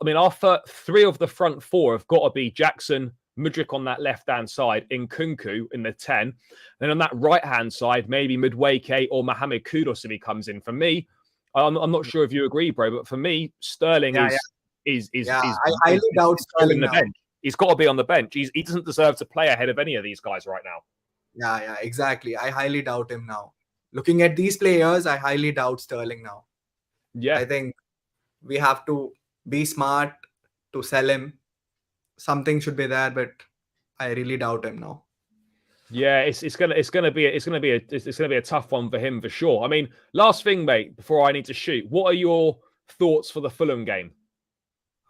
3 of the front 4 have got to be Jackson, Mudryk on that left-hand side, Nkunku in the 10. Then on that right-hand side, maybe Midwake or Mohamed Kudus if he comes in. For me, I'm not sure if you agree, bro, but for me, Sterling is I highly doubt Sterling the bench. He's got to be on the bench. He doesn't deserve to play ahead of any of these guys right now. Yeah, exactly. I highly doubt him now. Looking at these players, I highly doubt Sterling now. Yeah, I think we have to be smart to sell him. Something should be there, but I really doubt him now. Yeah, it's gonna be a tough one for him for sure. I mean, last thing, mate, before I need to shoot, what are your thoughts for the Fulham game?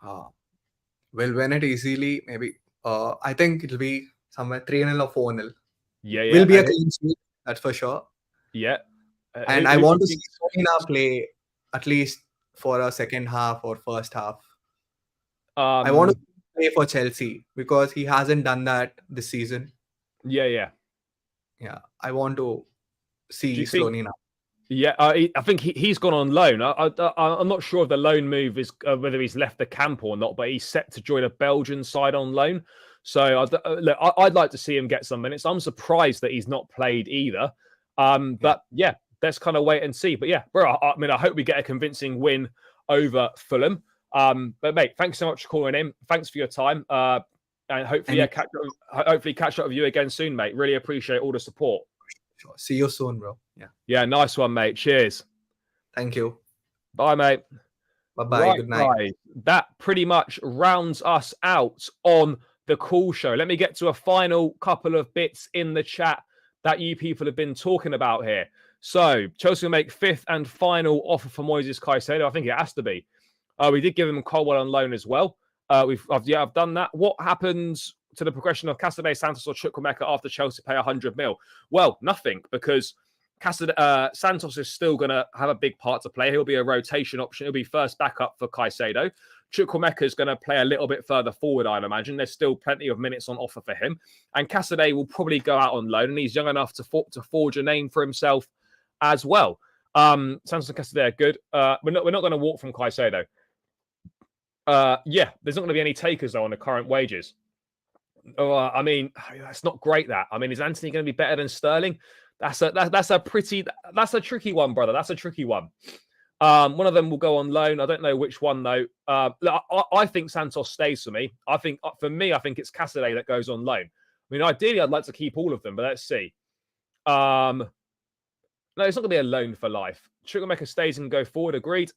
We'll win it easily. Maybe I think it'll be somewhere 3-0 or 4-0. Yeah. Will be a clean sheet, that's for sure. Yeah. And I want to see Slonina play at least for a second half or first half. I want to play for Chelsea because he hasn't done that this season. Yeah. I want to see Slonina. Yeah, I think he's gone on loan. I'm not sure if the loan move is whether he's left the camp or not, but he's set to join a Belgian side on loan. So I'd like to see him get some minutes. I'm surprised that he's not played either. But yeah, let's kind of wait and see. But yeah, bro, I mean, I hope we get a convincing win over Fulham. But mate, thanks so much for calling in. Thanks for your time. And hopefully, catch up with you again soon, mate. Really appreciate all the support. Sure. See you soon, bro. Yeah, nice one, mate. Cheers. Thank you. Bye, mate. Bye-bye. Good night. That pretty much rounds us out on the call show. Let me get to a final couple of bits in the chat that you people have been talking about here. So Chelsea will make fifth and final offer for Moises Caicedo. I think it has to be. We did give him Colwell on loan as well. I've done that. What happens to the progression of Caicedo, Santos, or Chukwuemeka after Chelsea pay 100 mil? Well, nothing, because Santos is still going to have a big part to play. He'll be a rotation option. He'll be first backup for Caicedo. Chukwuemeka is going to play a little bit further forward, I'd imagine. There's still plenty of minutes on offer for him. And Caicedo will probably go out on loan, and he's young enough to forge a name for himself as well. Santos and Caicedo are good. We're not going to walk from Caicedo. There's not going to be any takers, though, on the current wages. I mean, that's not great, that. I mean, is Anthony going to be better than Sterling? That's a tricky one, brother. That's a tricky one. One of them will go on loan. I don't know which one, though. I think Santos stays for me. I think it's Caicedo that goes on loan. I mean, ideally, I'd like to keep all of them, but let's see. No, it's not going to be a loan for life. Chukwuemeka stays and go forward. Agreed.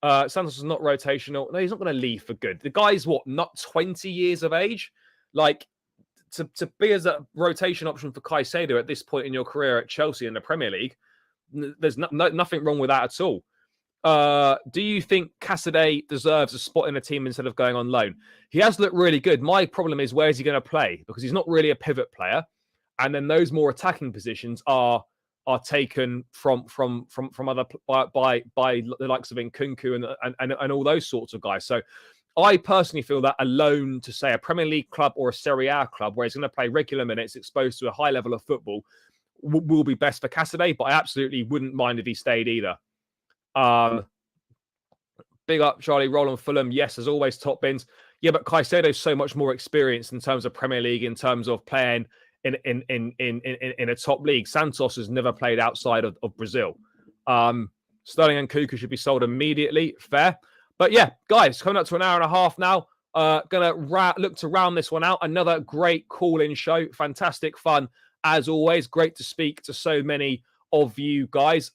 Santos is not rotational. No, he's not going to leave for good. The guy's not 20 years of age? Like, to be as a rotation option for Caicedo at this point in your career at Chelsea in the Premier League, there's nothing wrong with that at all. Do you think Caicedo deserves a spot in the team instead of going on loan? He has looked really good. My problem is, where is he going to play? Because he's not really a pivot player, and then those more attacking positions are taken from other by the likes of Nkunku and all those sorts of guys. So I personally feel that a loan to, say, a Premier League club or a Serie A club where he's going to play regular minutes, exposed to a high level of football, will be best for Caicedo. But I absolutely wouldn't mind if he stayed either. Big up, Charlie. Roland Fulham. Yes, as always, top bins. Yeah, but Caicedo's so much more experienced in terms of Premier League, in terms of playing in a top league. Santos has never played outside of Brazil. Sterling and Kudus should be sold immediately. Fair. But yeah, guys, coming up to an hour and a half now. Gonna look to round this one out. Another great call-in show. Fantastic fun, as always. Great to speak to so many of you guys.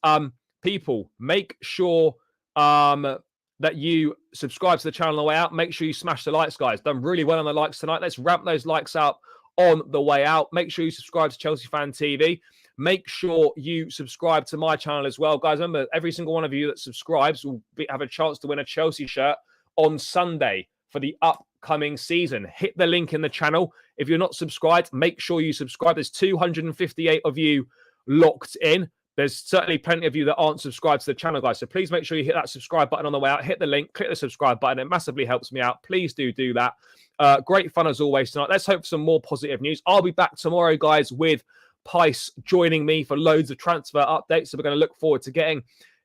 People, make sure that you subscribe to the channel on the way out. Make sure you smash the likes, guys. Done really well on the likes tonight. Let's ramp those likes out on the way out. Make sure you subscribe to Chelsea Fan TV. Make sure you subscribe to my channel as well. Guys, remember, every single one of you that subscribes will have a chance to win a Chelsea shirt on Sunday for the upcoming season. Hit the link in the channel. If you're not subscribed, make sure you subscribe. There's 258 of you locked in. There's certainly plenty of you that aren't subscribed to the channel, guys. So please make sure you hit that subscribe button on the way out. Hit the link, click the subscribe button. It massively helps me out. Please do that. Great fun as always tonight. Let's hope for some more positive news. I'll be back tomorrow, guys, with Pice joining me for loads of transfer updates. So we're going to look forward to getting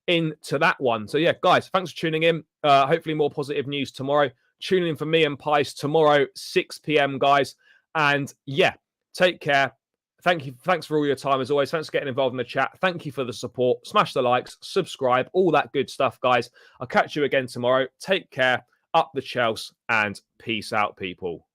into that one. So yeah, guys, thanks for tuning in. Hopefully more positive news tomorrow. Tune in for me and Pice tomorrow, 6 p.m, guys. And yeah, take care. Thank you. Thanks for all your time, as always. Thanks for getting involved in the chat. Thank you for the support. Smash the likes, subscribe, all that good stuff, guys. I'll catch you again tomorrow. Take care. Up the Chelsea, and peace out, people.